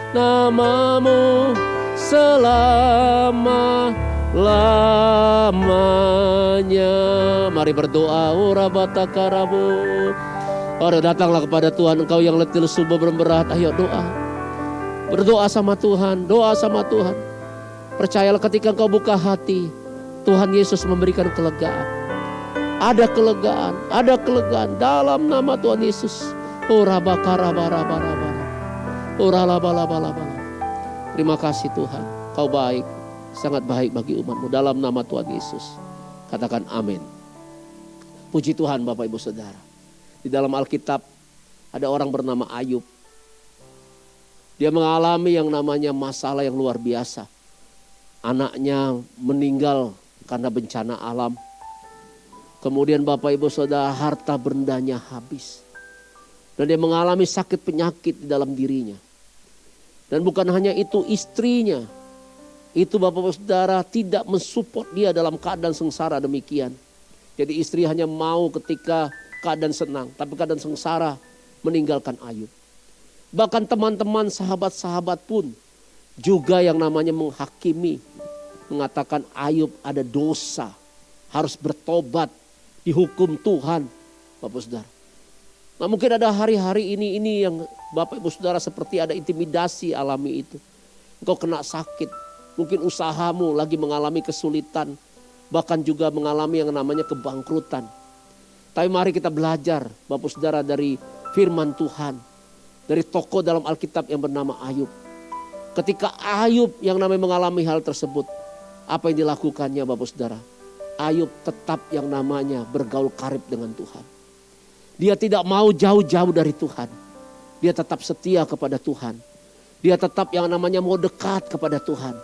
Namamu selama-lamanya. Mari berdoa. Ora batakarabu. Mari datanglah kepada Tuhan, engkau yang letih lesu beban berat. Ayo doa. Berdoa sama Tuhan, doa sama Tuhan. Percayalah ketika engkau buka hati, Tuhan Yesus memberikan kelegaan. Ada kelegaan dalam nama Tuhan Yesus. Ora bakarabarabarabara. Ora labalabala. Terima kasih Tuhan, kau baik, sangat baik bagi umatmu dalam nama Tuhan Yesus. Katakan amin. Puji Tuhan Bapak Ibu Saudara. Di dalam Alkitab ada orang bernama Ayub. Dia mengalami yang namanya masalah yang luar biasa. Anaknya meninggal karena bencana alam. Kemudian Bapak Ibu Saudara, harta bendanya habis. Dan dia mengalami sakit penyakit di dalam dirinya. Dan bukan hanya itu, istrinya itu Bapak Ibu Saudara tidak mensupport dia dalam keadaan sengsara demikian. Jadi istri hanya mau ketika keadaan senang, tapi keadaan sengsara meninggalkan Ayub. Bahkan teman-teman, sahabat-sahabat pun juga yang namanya menghakimi, mengatakan Ayub ada dosa, harus bertobat, dihukum Tuhan, Bapak Saudara. Nah mungkin ada hari-hari ini yang Bapak Ibu Saudara seperti ada intimidasi alami itu. Engkau kena sakit, mungkin usahamu lagi mengalami kesulitan, bahkan juga mengalami yang namanya kebangkrutan. Tapi mari kita belajar Bapak Saudara dari firman Tuhan, dari tokoh dalam Alkitab yang bernama Ayub. Ketika Ayub yang namanya mengalami hal tersebut, apa yang dilakukannya Bapak Saudara? Ayub tetap yang namanya bergaul karib dengan Tuhan. Dia tidak mau jauh-jauh dari Tuhan. Dia tetap setia kepada Tuhan. Dia tetap yang namanya mau dekat kepada Tuhan.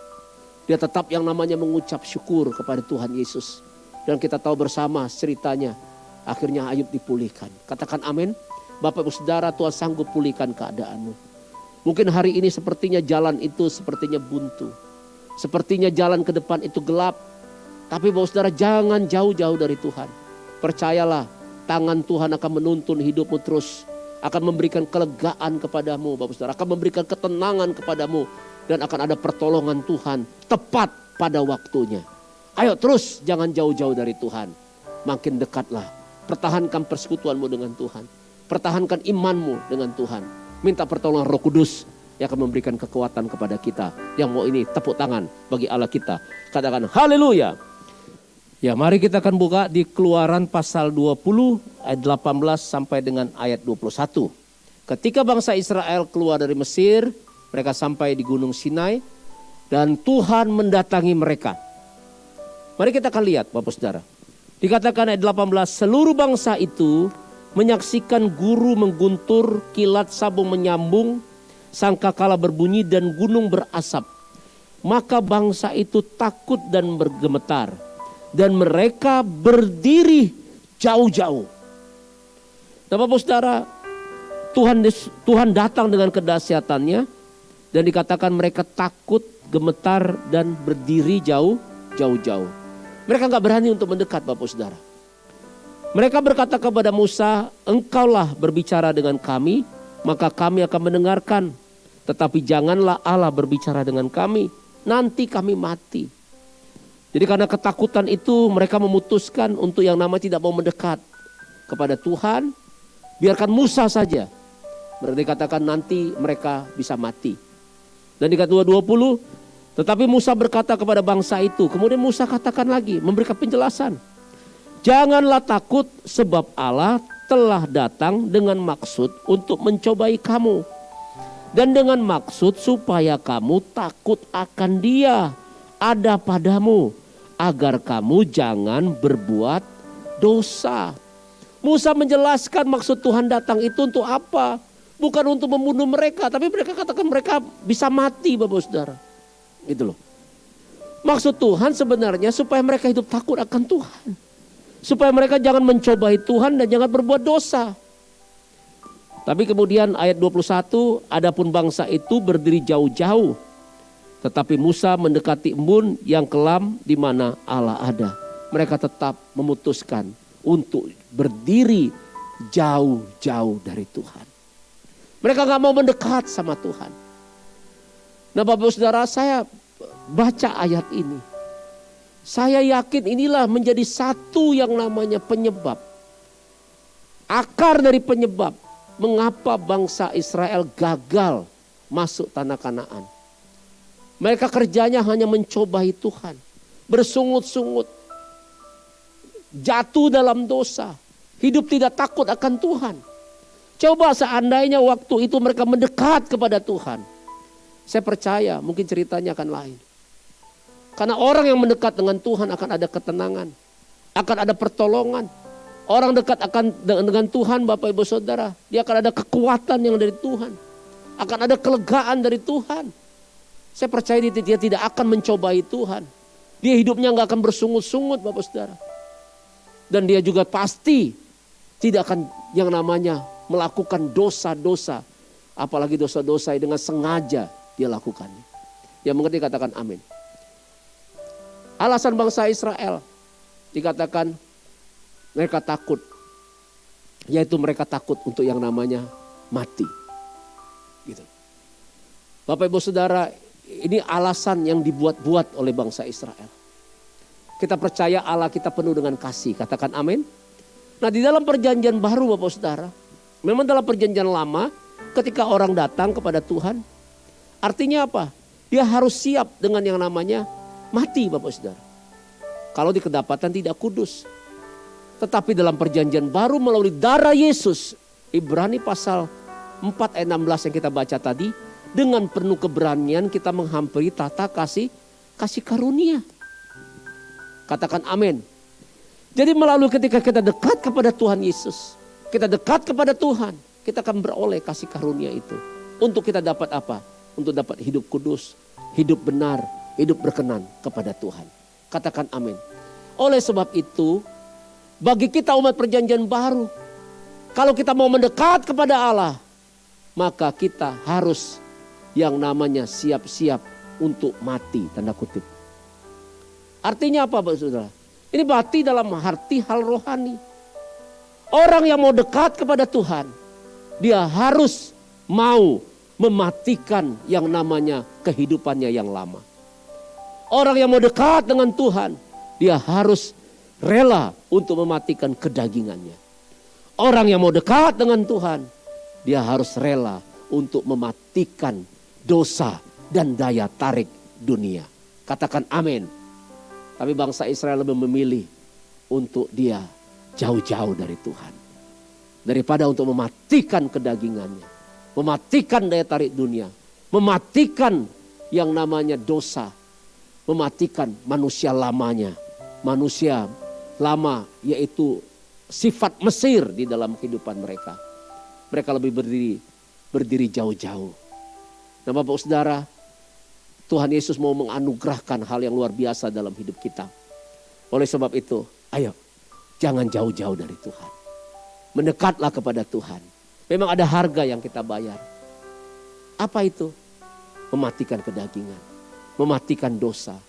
Dia tetap yang namanya mengucap syukur kepada Tuhan Yesus. Dan kita tahu bersama ceritanya, akhirnya Ayub dipulihkan. Katakan amin. Bapak Ibu Saudara, Tuhan sanggup pulihkan keadaanmu. Mungkin hari ini sepertinya jalan itu sepertinya buntu. Sepertinya jalan ke depan itu gelap. Tapi Bapak Saudara, jangan jauh-jauh dari Tuhan. Percayalah, tangan Tuhan akan menuntun hidupmu terus. Akan memberikan kelegaan kepadamu Bapak Saudara. Akan memberikan ketenangan kepadamu. Dan akan ada pertolongan Tuhan tepat pada waktunya. Ayo terus, jangan jauh-jauh dari Tuhan. Makin dekatlah. Pertahankan persekutuanmu dengan Tuhan. Pertahankan imanmu dengan Tuhan. Minta pertolongan Roh Kudus yang akan memberikan kekuatan kepada kita. Yang mau ini tepuk tangan bagi Allah kita. Katakan haleluya. Ya, mari kita akan buka di Keluaran pasal 20 ayat 18 sampai dengan ayat 21. Ketika bangsa Israel keluar dari Mesir, mereka sampai di Gunung Sinai dan Tuhan mendatangi mereka. Mari kita akan lihat Bapak Saudara. Dikatakan ayat 18, seluruh bangsa itu menyaksikan guru mengguntur, kilat sabung menyambung, sangkakala berbunyi dan gunung berasap. Maka bangsa itu takut dan bergemetar. Dan mereka berdiri jauh-jauh. Nah Bapak Saudara, Tuhan datang dengan kedahsyatannya. Dan dikatakan mereka takut, gemetar dan berdiri jauh-jauh. Mereka gak berani untuk mendekat Bapak Saudara. Mereka berkata kepada Musa, engkaulah berbicara dengan kami, maka kami akan mendengarkan. Tetapi janganlah Allah berbicara dengan kami, nanti kami mati. Jadi karena ketakutan itu mereka memutuskan untuk yang namanya tidak mau mendekat kepada Tuhan. Biarkan Musa saja Mereka dikatakan nanti mereka bisa mati. Dan di ayat 20, tetapi Musa berkata kepada bangsa itu, kemudian Musa katakan lagi, memberikan penjelasan. Janganlah takut sebab Allah telah datang dengan maksud untuk mencobai kamu. Dan dengan maksud supaya kamu takut akan Dia ada padamu, agar kamu jangan berbuat dosa. Musa menjelaskan maksud Tuhan datang itu untuk apa? Bukan untuk membunuh mereka, tapi mereka katakan mereka bisa mati, Bapak Saudara. Gitu loh. Maksud Tuhan sebenarnya supaya mereka hidup takut akan Tuhan. Supaya mereka jangan mencobai Tuhan dan jangan berbuat dosa. Tapi kemudian ayat 21, adapun bangsa itu berdiri jauh-jauh. Tetapi Musa mendekati embun yang kelam di mana Allah ada. Mereka tetap memutuskan untuk berdiri jauh-jauh dari Tuhan. Mereka gak mau mendekat sama Tuhan. Nah Bapak Saudara, saya baca ayat ini. Saya yakin inilah menjadi satu yang namanya penyebab. Akar dari penyebab mengapa bangsa Israel gagal masuk tanah Kanaan. Mereka kerjanya hanya mencobai Tuhan. Bersungut-sungut. Jatuh dalam dosa. Hidup tidak takut akan Tuhan. Coba seandainya waktu itu mereka mendekat kepada Tuhan. Saya percaya mungkin ceritanya akan lain. Karena orang yang mendekat dengan Tuhan akan ada ketenangan. Akan ada pertolongan. Orang dekat akan dengan Tuhan Bapak Ibu Saudara. Dia akan ada kekuatan yang dari Tuhan. Akan ada kelegaan dari Tuhan. Saya percaya dia tidak akan mencobai Tuhan. Dia hidupnya gak akan bersungut-sungut Bapak Saudara. Dan dia juga pasti tidak akan yang namanya melakukan dosa-dosa. Apalagi dosa-dosa yang dengan sengaja dia lakukannya. Yang mengerti katakan amin. Alasan bangsa Israel dikatakan mereka takut. Yaitu mereka takut untuk yang namanya mati. Gitu. Bapak Ibu Saudara, ini alasan yang dibuat-buat oleh bangsa Israel. Kita percaya Allah kita penuh dengan kasih. Katakan amin. Nah di dalam perjanjian baru Bapak Saudara. Memang dalam perjanjian lama ketika orang datang kepada Tuhan. Artinya apa? Dia harus siap dengan yang namanya mati Bapak Saudara. Kalau di kedapatan tidak kudus. Tetapi dalam perjanjian baru melalui darah Yesus. Ibrani pasal 4 ayat 16 yang kita baca tadi. Dengan penuh keberanian kita menghampiri tata kasih karunia. Katakan amin. Jadi melalui ketika kita dekat kepada Tuhan Yesus. Kita dekat kepada Tuhan. Kita akan beroleh kasih karunia itu. Untuk kita dapat apa? Untuk dapat hidup kudus. Hidup benar. Hidup berkenan kepada Tuhan. Katakan amin. Oleh sebab itu. Bagi kita umat perjanjian baru. Kalau kita mau mendekat kepada Allah. Maka kita harus yang namanya siap-siap untuk mati. Tanda kutip. Artinya apa Bapak Saudara? Ini mati dalam arti hal rohani. Orang yang mau dekat kepada Tuhan, dia harus mau mematikan yang namanya kehidupannya yang lama. Orang yang mau dekat dengan Tuhan, dia harus rela untuk mematikan kedagingannya. Orang yang mau dekat dengan Tuhan, dia harus rela untuk mematikan dosa dan daya tarik dunia. Katakan amin. Tapi bangsa Israel lebih memilih untuk dia jauh-jauh dari Tuhan. Daripada untuk mematikan kedagingannya. Mematikan daya tarik dunia. Mematikan yang namanya dosa. Mematikan manusia lamanya. Manusia lama yaitu sifat Mesir di dalam kehidupan mereka. Mereka lebih berdiri jauh-jauh. Nah Bapak Saudara, Tuhan Yesus mau menganugerahkan hal yang luar biasa dalam hidup kita. Oleh sebab itu, ayo jangan jauh-jauh dari Tuhan. Mendekatlah kepada Tuhan. Memang ada harga yang kita bayar. Apa itu? Mematikan kedagingan. Mematikan dosa.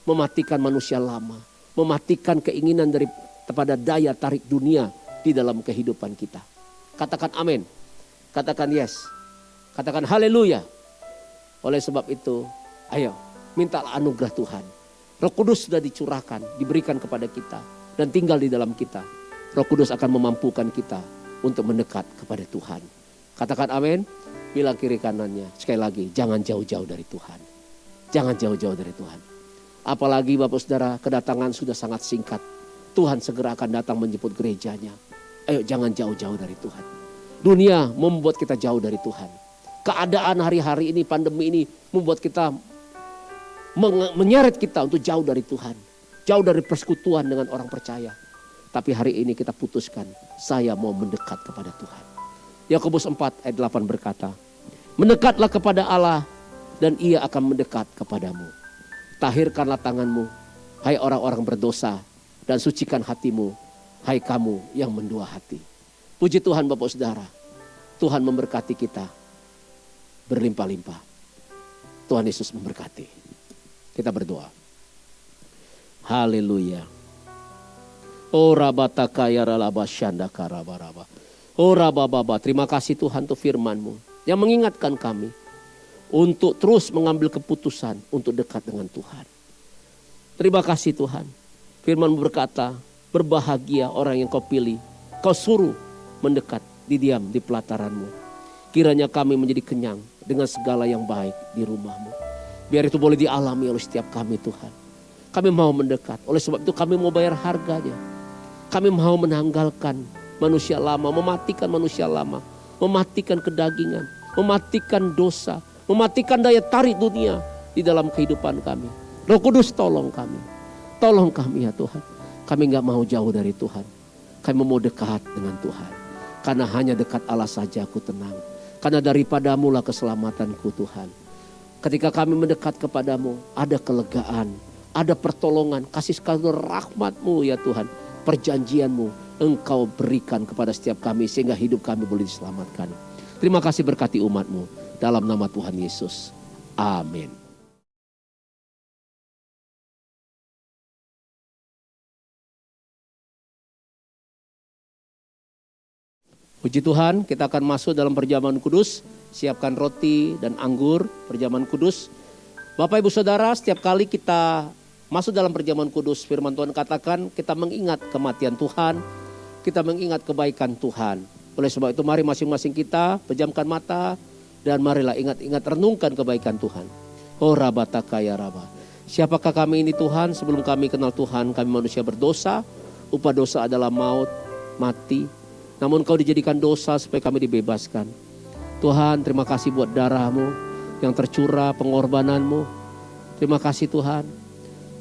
Mematikan manusia lama. Mematikan keinginan daripada daya tarik dunia di dalam kehidupan kita. Katakan amin. Katakan yes. Katakan haleluya. Oleh sebab itu, ayo mintalah anugerah Tuhan. Roh Kudus sudah dicurahkan, diberikan kepada kita dan tinggal di dalam kita. Roh Kudus akan memampukan kita untuk mendekat kepada Tuhan. Katakan amin. Bilang kiri kanannya. Sekali lagi, jangan jauh-jauh dari Tuhan. Jangan jauh-jauh dari Tuhan. Apalagi Bapak Saudara, kedatangan sudah sangat singkat. Tuhan segera akan datang menjemput gerejanya. Ayo jangan jauh-jauh dari Tuhan. Dunia membuat kita jauh dari Tuhan. Keadaan hari-hari ini, pandemi ini membuat kita menyeret kita untuk jauh dari Tuhan. Jauh dari persekutuan dengan orang percaya. Tapi hari ini kita putuskan, saya mau mendekat kepada Tuhan. Yakobus 4 ayat 8 berkata, mendekatlah kepada Allah dan Ia akan mendekat kepadamu. Tahirkanlah tanganmu, hai orang-orang berdosa, dan sucikan hatimu, hai kamu yang mendua hati. Puji Tuhan Bapak Saudara, Tuhan memberkati kita berlimpah-limpah. Tuhan Yesus memberkati. Kita berdoa. Haleluya. Oh rabataka ya ralaba syanda karabaraba. Oh rabababa, terima kasih Tuhan untuk firman-Mu yang mengingatkan kami untuk terus mengambil keputusan untuk dekat dengan Tuhan. Terima kasih Tuhan. Firman-Mu berkata, berbahagia orang yang Kau pilih, Kau suruh mendekat, didiam di pelataran-Mu. Kiranya kami menjadi kenyang dengan segala yang baik di rumah-Mu. Biar itu boleh dialami oleh setiap kami Tuhan. Kami mau mendekat, oleh sebab itu kami mau bayar harganya. Kami mau menanggalkan manusia lama, mematikan manusia lama, mematikan kedagingan, mematikan dosa, mematikan daya tarik dunia di dalam kehidupan kami. Roh Kudus tolong kami ya Tuhan. Kami gak mau jauh dari Tuhan. Kami mau dekat dengan Tuhan. Karena hanya dekat Allah saja aku tenang. Karena daripadamu lah keselamatanku Tuhan. Ketika kami mendekat kepadamu, ada kelegaan, ada pertolongan, kasih karunia rahmat-Mu ya Tuhan. Perjanjian-Mu Engkau berikan kepada setiap kami sehingga hidup kami boleh diselamatkan. Terima kasih berkati umat-Mu dalam nama Tuhan Yesus. Amin. Puji Tuhan, kita akan masuk dalam perjamuan kudus. Siapkan roti dan anggur, perjamuan kudus. Bapak Ibu Saudara, setiap kali kita masuk dalam perjamuan kudus, firman Tuhan katakan kita mengingat kematian Tuhan, kita mengingat kebaikan Tuhan. Oleh sebab itu mari masing-masing kita pejamkan mata dan marilah ingat-ingat renungkan kebaikan Tuhan. Oh rabataka ya raba. Siapakah kami ini Tuhan? Sebelum kami kenal Tuhan, kami manusia berdosa. Upah dosa adalah maut, mati. Namun Kau dijadikan dosa supaya kami dibebaskan. Tuhan, terima kasih buat darah-Mu yang tercurah, pengorbanan-Mu. Terima kasih Tuhan.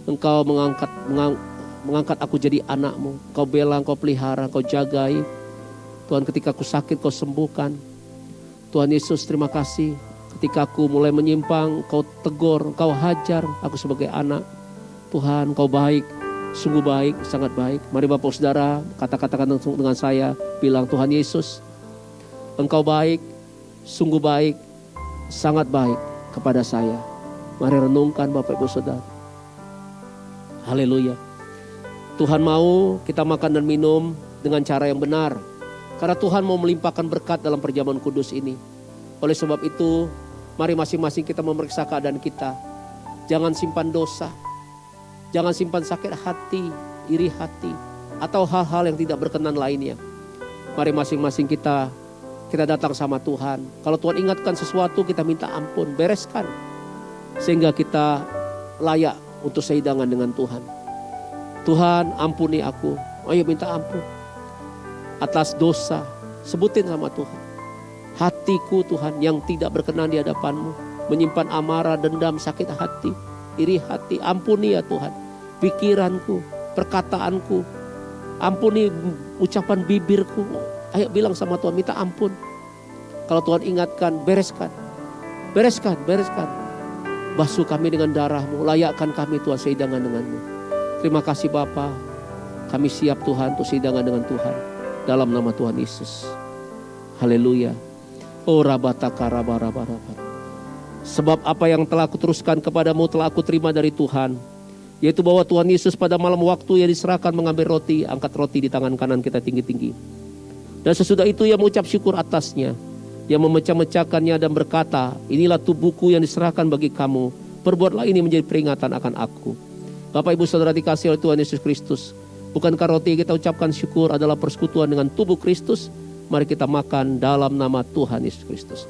Engkau mengangkat aku jadi anak-Mu. Kau bela, Kau pelihara, Kau jagai. Tuhan, ketika aku sakit Kau sembuhkan. Tuhan Yesus, terima kasih. Ketika aku mulai menyimpang, Kau tegur, Kau hajar aku sebagai anak. Tuhan, Kau baik, sungguh baik, sangat baik. Mari Bapak Saudara, kata-katakan dengan saya, bilang Tuhan Yesus, Engkau baik, sungguh baik, sangat baik kepada saya. Mari renungkan Bapak Ibu Saudara. Haleluya. Tuhan mau kita makan dan minum dengan cara yang benar. Karena Tuhan mau melimpahkan berkat dalam perjamuan kudus ini. Oleh sebab itu, mari masing-masing kita memeriksa keadaan kita. Jangan simpan dosa. Jangan simpan sakit hati, iri hati, atau hal-hal yang tidak berkenan lainnya. Mari masing-masing kita datang sama Tuhan. Kalau Tuhan ingatkan sesuatu, kita minta ampun, bereskan. Sehingga kita layak untuk sehidangan dengan Tuhan. Tuhan, ampuni aku. Ayo minta ampun. Atas dosa, sebutin sama Tuhan. Hatiku Tuhan yang tidak berkenan di hadapan-Mu. Menyimpan amarah, dendam, sakit hati, iri hati. Ampuni ya Tuhan. Pikiranku, perkataanku. Ampuni ucapan bibirku. Ayo bilang sama Tuhan, minta ampun. Kalau Tuhan ingatkan, bereskan. Bereskan. Basuh kami dengan darah-Mu. Layakkan kami Tuhan sehidangan dengan-Mu. Terima kasih Bapa. Kami siap Tuhan untuk sehidangan dengan Tuhan. Dalam nama Tuhan Yesus. Haleluya. Oh rabataka raba. Sebab apa yang telah kuteruskan kepadamu telah aku terima dari Tuhan. Yaitu bahwa Tuhan Yesus pada malam waktu yang diserahkan mengambil roti, angkat roti di tangan kanan kita tinggi-tinggi. Dan sesudah itu ia mengucap syukur atasnya. Ia memecah-mecahkannya dan berkata, inilah tubuhku yang diserahkan bagi kamu. Perbuatlah ini menjadi peringatan akan aku. Bapak Ibu Saudara dikasihi oleh Tuhan Yesus Kristus. Bukankah roti yang kita ucapkan syukur adalah persekutuan dengan tubuh Kristus? Mari kita makan dalam nama Tuhan Yesus Kristus.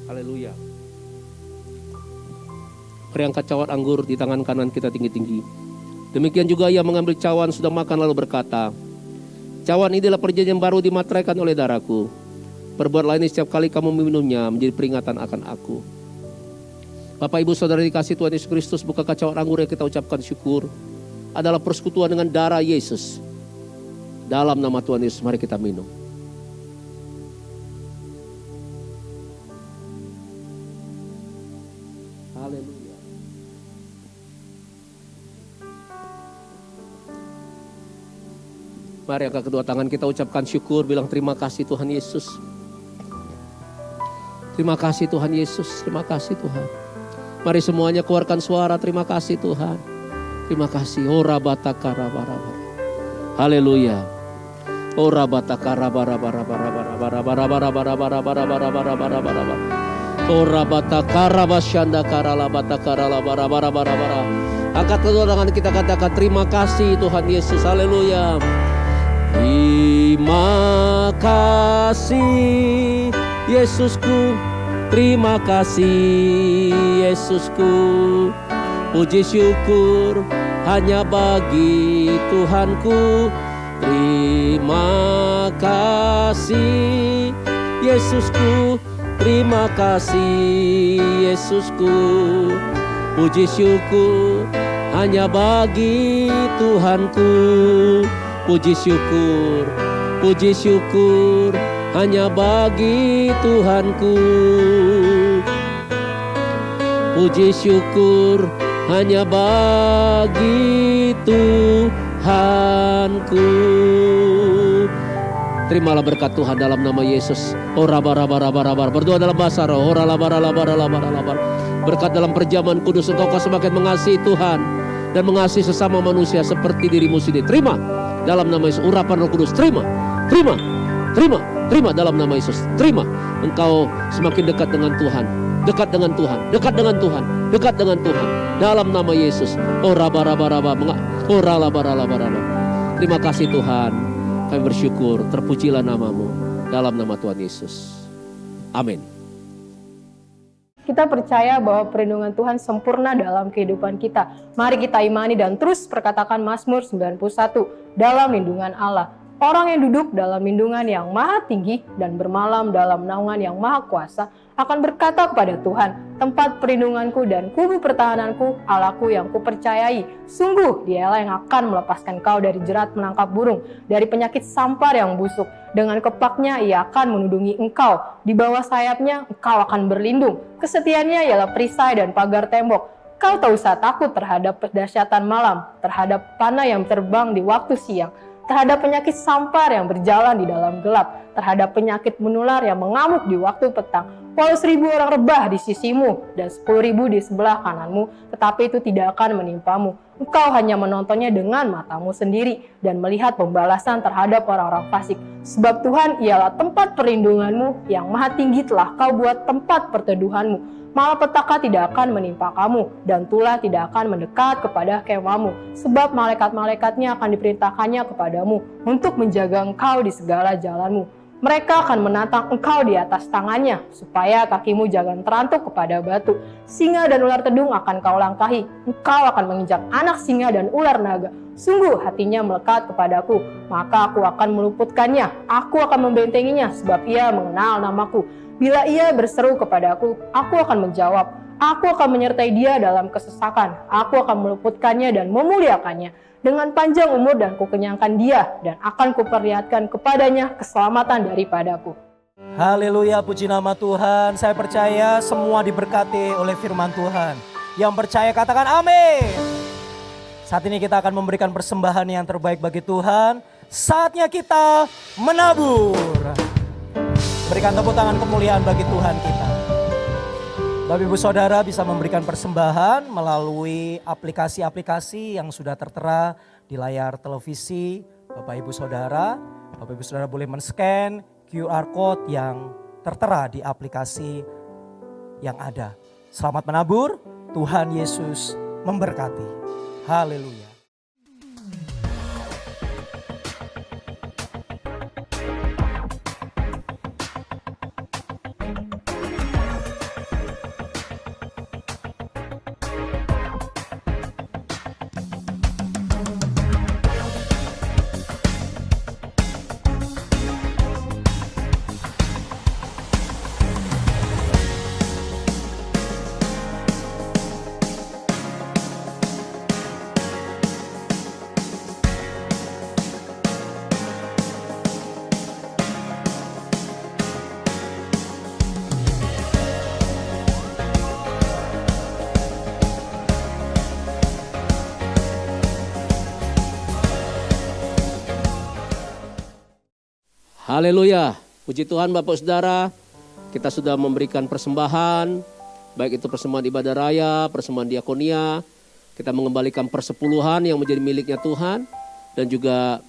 Haleluya. Mari angkat cawan anggur di tangan kanan kita tinggi-tinggi. Demikian juga ia mengambil cawan sudah makan lalu berkata, cawan ini adalah perjanjian baru dimateraikan oleh darahku. Perbuatlah ini setiap kali kamu meminumnya menjadi peringatan akan aku. Bapak Ibu Saudara dikasih Tuhan Yesus Kristus, buka cawan anggur yang kita ucapkan syukur adalah persekutuan dengan darah Yesus. Dalam nama Tuhan Yesus mari kita minum. Haleluya. Mari angkat kedua tangan kita ucapkan syukur, bilang terima kasih Tuhan Yesus. Terima kasih Tuhan Yesus, terima kasih Tuhan. Mari semuanya keluarkan suara terima kasih Tuhan. Terima kasih. Ora bataka rabaraba. Haleluya. Ora bataka rabaraba. Ora bataka rabasyanda karala bataka rabaraba. Angkat kedua tangan kita katakan terima kasih Tuhan Yesus. Haleluya. Terima kasih Yesusku, terima kasih Yesusku. Puji syukur hanya bagi Tuhanku. Terima kasih Yesusku, terima kasih Yesusku. Puji syukur hanya bagi Tuhanku. Puji syukur hanya bagi Tuhanku. Puji syukur hanya bagi Tuhanku. Terimalah berkat Tuhan dalam nama Yesus. Ora bara. Berdoa dalam bahasa roh. Ora labara. Berkat dalam perjamuan kudus engkau semakin mengasihi Tuhan dan mengasihi sesama manusia seperti dirimu sendiri. Terima dalam nama Yesus, urapan Roh Kudus, terima dalam nama Yesus, terima. Engkau semakin dekat dengan Tuhan, dekat dengan Tuhan, dalam nama Yesus. Ora bara, ora labara. Terima kasih Tuhan, kami bersyukur, terpujilah namamu, dalam nama Tuhan Yesus. Amin. Kita percaya bahwa perlindungan Tuhan sempurna dalam kehidupan kita. Mari kita imani dan terus perkatakan Mazmur 91, dalam lindungan Allah. Orang yang duduk dalam lindungan yang maha tinggi dan bermalam dalam naungan yang maha kuasa akan berkata kepada Tuhan, tempat perlindunganku dan kubu pertahananku, Allahku yang kupercayai. Sungguh dialah yang akan melepaskan kau dari jerat menangkap burung, dari penyakit sampar yang busuk. Dengan kepaknya ia akan menudungi engkau, di bawah sayapnya engkau akan berlindung. Kesetiaannya ialah perisai dan pagar tembok. Kau tak usah takut terhadap dahsyatan malam, terhadap panah yang terbang di waktu siang, terhadap penyakit sampar yang berjalan di dalam gelap, terhadap penyakit menular yang mengamuk di waktu petang. Walau 1000 orang rebah di sisimu dan 10.000 di sebelah kananmu, tetapi itu tidak akan menimpamu. Engkau hanya menontonnya dengan matamu sendiri dan melihat pembalasan terhadap orang-orang fasik. Sebab Tuhan ialah tempat perlindunganmu, yang maha tinggi telah kau buat tempat perteduhanmu. Malapetaka tidak akan menimpa kamu, dan tulah tidak akan mendekat kepada kemahmu. Sebab malaikat-malaikatnya akan diperintahkannya kepadamu untuk menjaga engkau di segala jalanmu. Mereka akan menatang engkau di atas tangannya, supaya kakimu jangan terantuk kepada batu. Singa dan ular tedung akan kau langkahi. Engkau akan menginjak anak singa dan ular naga. Sungguh hatinya melekat kepadaku, maka aku akan meluputkannya. Aku akan membentenginya, sebab ia mengenal namaku. Bila ia berseru kepadaku, aku akan menjawab. Aku akan menyertai dia dalam kesesakan. Aku akan meluputkannya dan memuliakannya. Dengan panjang umur dan kukenyangkan dia, dan akan kuperlihatkan kepadanya keselamatan daripadaku. Haleluya, puji nama Tuhan. Saya percaya semua diberkati oleh firman Tuhan. Yang percaya katakan amin. Saat ini kita akan memberikan persembahan yang terbaik bagi Tuhan. Saatnya kita menabur. Berikan tepuk tangan kemuliaan bagi Tuhan kita. Bapak Ibu Saudara bisa memberikan persembahan melalui aplikasi-aplikasi yang sudah tertera di layar televisi Bapak Ibu Saudara. Bapak Ibu Saudara boleh men-scan QR Code yang tertera di aplikasi yang ada. Selamat menabur, Tuhan Yesus memberkati. Haleluya. Haleluya, puji Tuhan Bapak Saudara, kita sudah memberikan persembahan, baik itu persembahan ibadah raya, persembahan diakonia, kita mengembalikan persepuluhan yang menjadi miliknya Tuhan, dan juga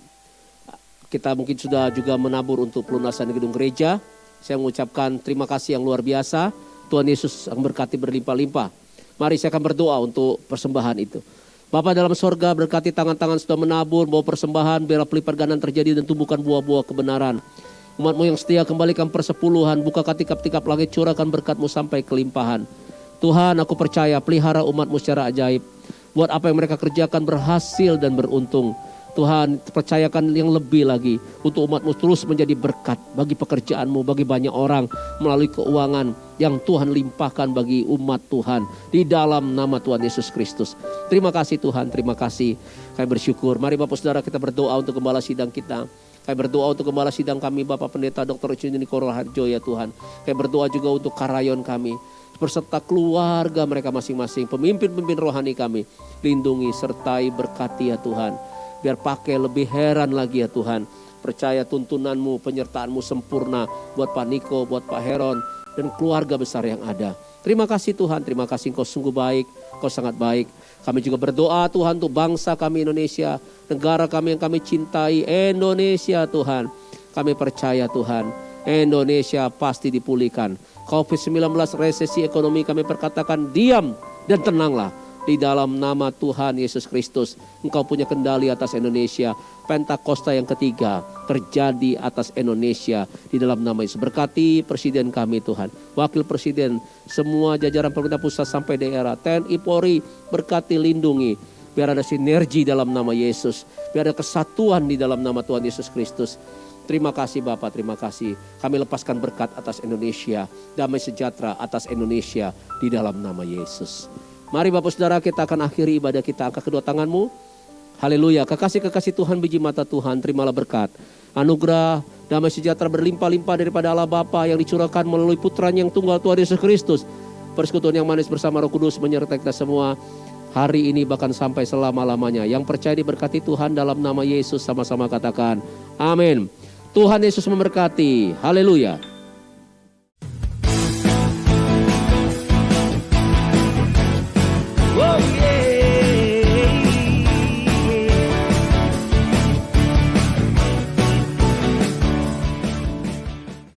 kita mungkin sudah juga menabur untuk pelunasan gedung gereja. Saya mengucapkan terima kasih yang luar biasa, Tuhan Yesus akan berkati berlimpah-limpah. Mari saya akan berdoa untuk persembahan itu. Bapa dalam sorga, berkati tangan-tangan sudah menabur, bawa persembahan, biarlah pelipat ganda terjadi dan tumbuhkan buah-buah kebenaran. Umat-Mu yang setia kembalikan persepuluhan, buka tikap-tikap langit, curahkan berkat-Mu sampai kelimpahan. Tuhan, aku percaya pelihara umat-Mu secara ajaib. Buat apa yang mereka kerjakan berhasil dan beruntung. Tuhan, percayakan yang lebih lagi untuk umat-Mu terus menjadi berkat bagi pekerjaan-Mu, bagi banyak orang melalui keuangan yang Tuhan limpahkan bagi umat Tuhan di dalam nama Tuhan Yesus Kristus. Terima kasih Tuhan, terima kasih. Kami bersyukur. Mari Bapak Saudara kita berdoa untuk gembala sidang kita. Kami berdoa untuk gembala sidang kami Bapak Pendeta Dr. Icuni Koro Harjo ya Tuhan. Kami berdoa juga untuk karayon kami beserta keluarga mereka masing-masing, pemimpin-pemimpin rohani kami. Lindungi, sertai, berkati ya Tuhan. Biar pakai lebih heran lagi ya Tuhan. Percaya tuntunan-Mu, penyertaan-Mu sempurna buat Pak Niko, buat Pak Heron, dan keluarga besar yang ada. Terima kasih Tuhan, terima kasih Engkau sungguh baik, Engkau sangat baik. Kami juga berdoa Tuhan untuk bangsa kami Indonesia, negara kami yang kami cintai, Indonesia Tuhan. Kami percaya Tuhan, Indonesia pasti dipulihkan. COVID-19 resesi ekonomi kami perkatakan diam dan tenanglah. Di dalam nama Tuhan Yesus Kristus, Engkau punya kendali atas Indonesia. Pentakosta yang ketiga terjadi atas Indonesia di dalam nama Yesus. Berkati Presiden kami Tuhan, Wakil Presiden, semua jajaran pemerintah pusat sampai daerah, TNI Polri, berkati lindungi. Biar ada sinergi dalam nama Yesus, biar ada kesatuan di dalam nama Tuhan Yesus Kristus. Terima kasih Bapak, terima kasih. Kami lepaskan berkat atas Indonesia, damai sejahtera atas Indonesia di dalam nama Yesus. Mari Bapak Saudara kita akan akhiri ibadah kita, angkat kedua tanganmu. Haleluya, kekasih-kekasih Tuhan, biji mata Tuhan, terimalah berkat, anugerah, damai sejahtera berlimpah-limpah daripada Allah Bapa yang dicurahkan melalui putranya yang tunggal Tuhan Yesus Kristus. Persekutuan yang manis bersama Roh Kudus menyertai kita semua hari ini bahkan sampai selama-lamanya. Yang percaya diberkati Tuhan dalam nama Yesus, sama-sama katakan amin. Tuhan Yesus memberkati, haleluya.